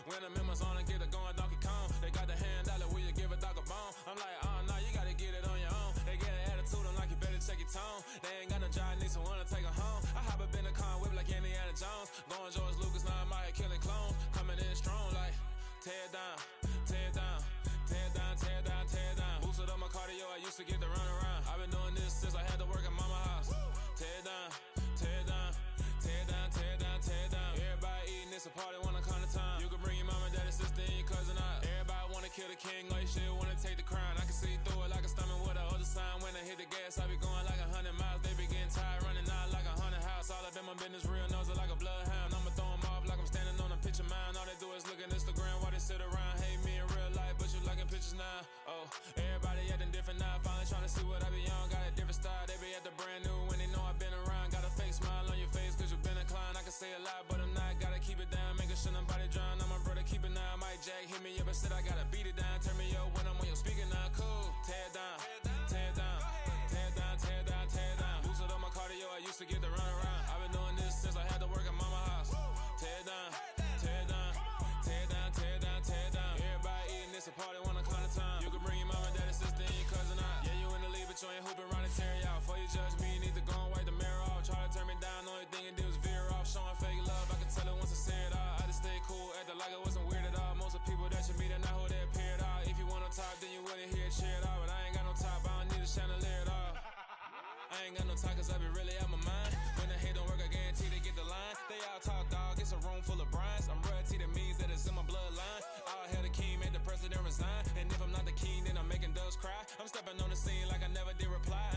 When I'm in my zone and get it going Donkey Kong, they got the hand out, will you give a dog a bone? I'm like, oh no, you gotta get it on your own. They get an attitude, I'm like, you better check your tone. They ain't got no job, need someone to take her home. I hop up in the car, whip like Indiana Jones. Going George Lucas, now I'm out here killing clones. Coming in strong like, tear down, tear down, tear down, tear down, tear down. Boosted up my cardio, I used to get to run around. I've been doing this since I had to work at mama house. Tear down, tear down, tear down, tear down, tear down. Everybody eating, it's a party, wanna come to time. You can bring your mama, daddy, sister, and your cousin out. Everybody wanna kill the king, or you shit wanna take the crown. I can see through it like a stomach with a other sign. When I hit the gas, I be going like 100 miles. They be getting tired, running out like 100 house. All up in my business, real nose it like a bloodhound. I'ma throw 'em off like I'm standing on a picture mound. All they do is look at Instagram while they sit around. Hate me in real life, but you liking pictures now. Oh, everybody acting different now. Finally trying to see what I be on. Got a different style, they be at the brand new when they know I've been around. Got a fake smile on your face, cause you been inclined. I can say a lot, but I'm not. Gotta keep it down, making sure nobody drown. I'm my brother, keep it now. Mike Jack hit me up and said I gotta beat it down. Turn me up when I'm on your speaker now. Cool, tear down, tear down, tear down, tear down, tear down. Boosted up my cardio, I used to get to run around. I've been doing this since I had to work at mama house. Tear down, tear down, tear down, tear down, tear down. Everybody eating, it's a party, wanna come to time. You can bring your mama, daddy, sister, and your cousin out. Yeah, you in the lead, but you ain't hooping around and tear you out. Before you judge me, you need to go and wipe the mirror off. Try to turn me down, only thing it did was veer off. Showing fake love, I can tell it once I say it all. I just stay cool, acting like it wasn't weird at all. Most of the people that you meet are not who they appear at all. If you want on top, then you wouldn't hear it cheer it all. But I ain't got no top, I don't need a chandelier at all. I ain't got no talk, cause I be really out my mind. When the hate don't work, I guarantee they get the line. They all talk, dog, it's a room full of brinds. I'm royalty, that means that it's in my bloodline. All hail the king, made the president resign. And if I'm not the king, then I'm making doves cry. I'm stepping on the scene like I never did reply.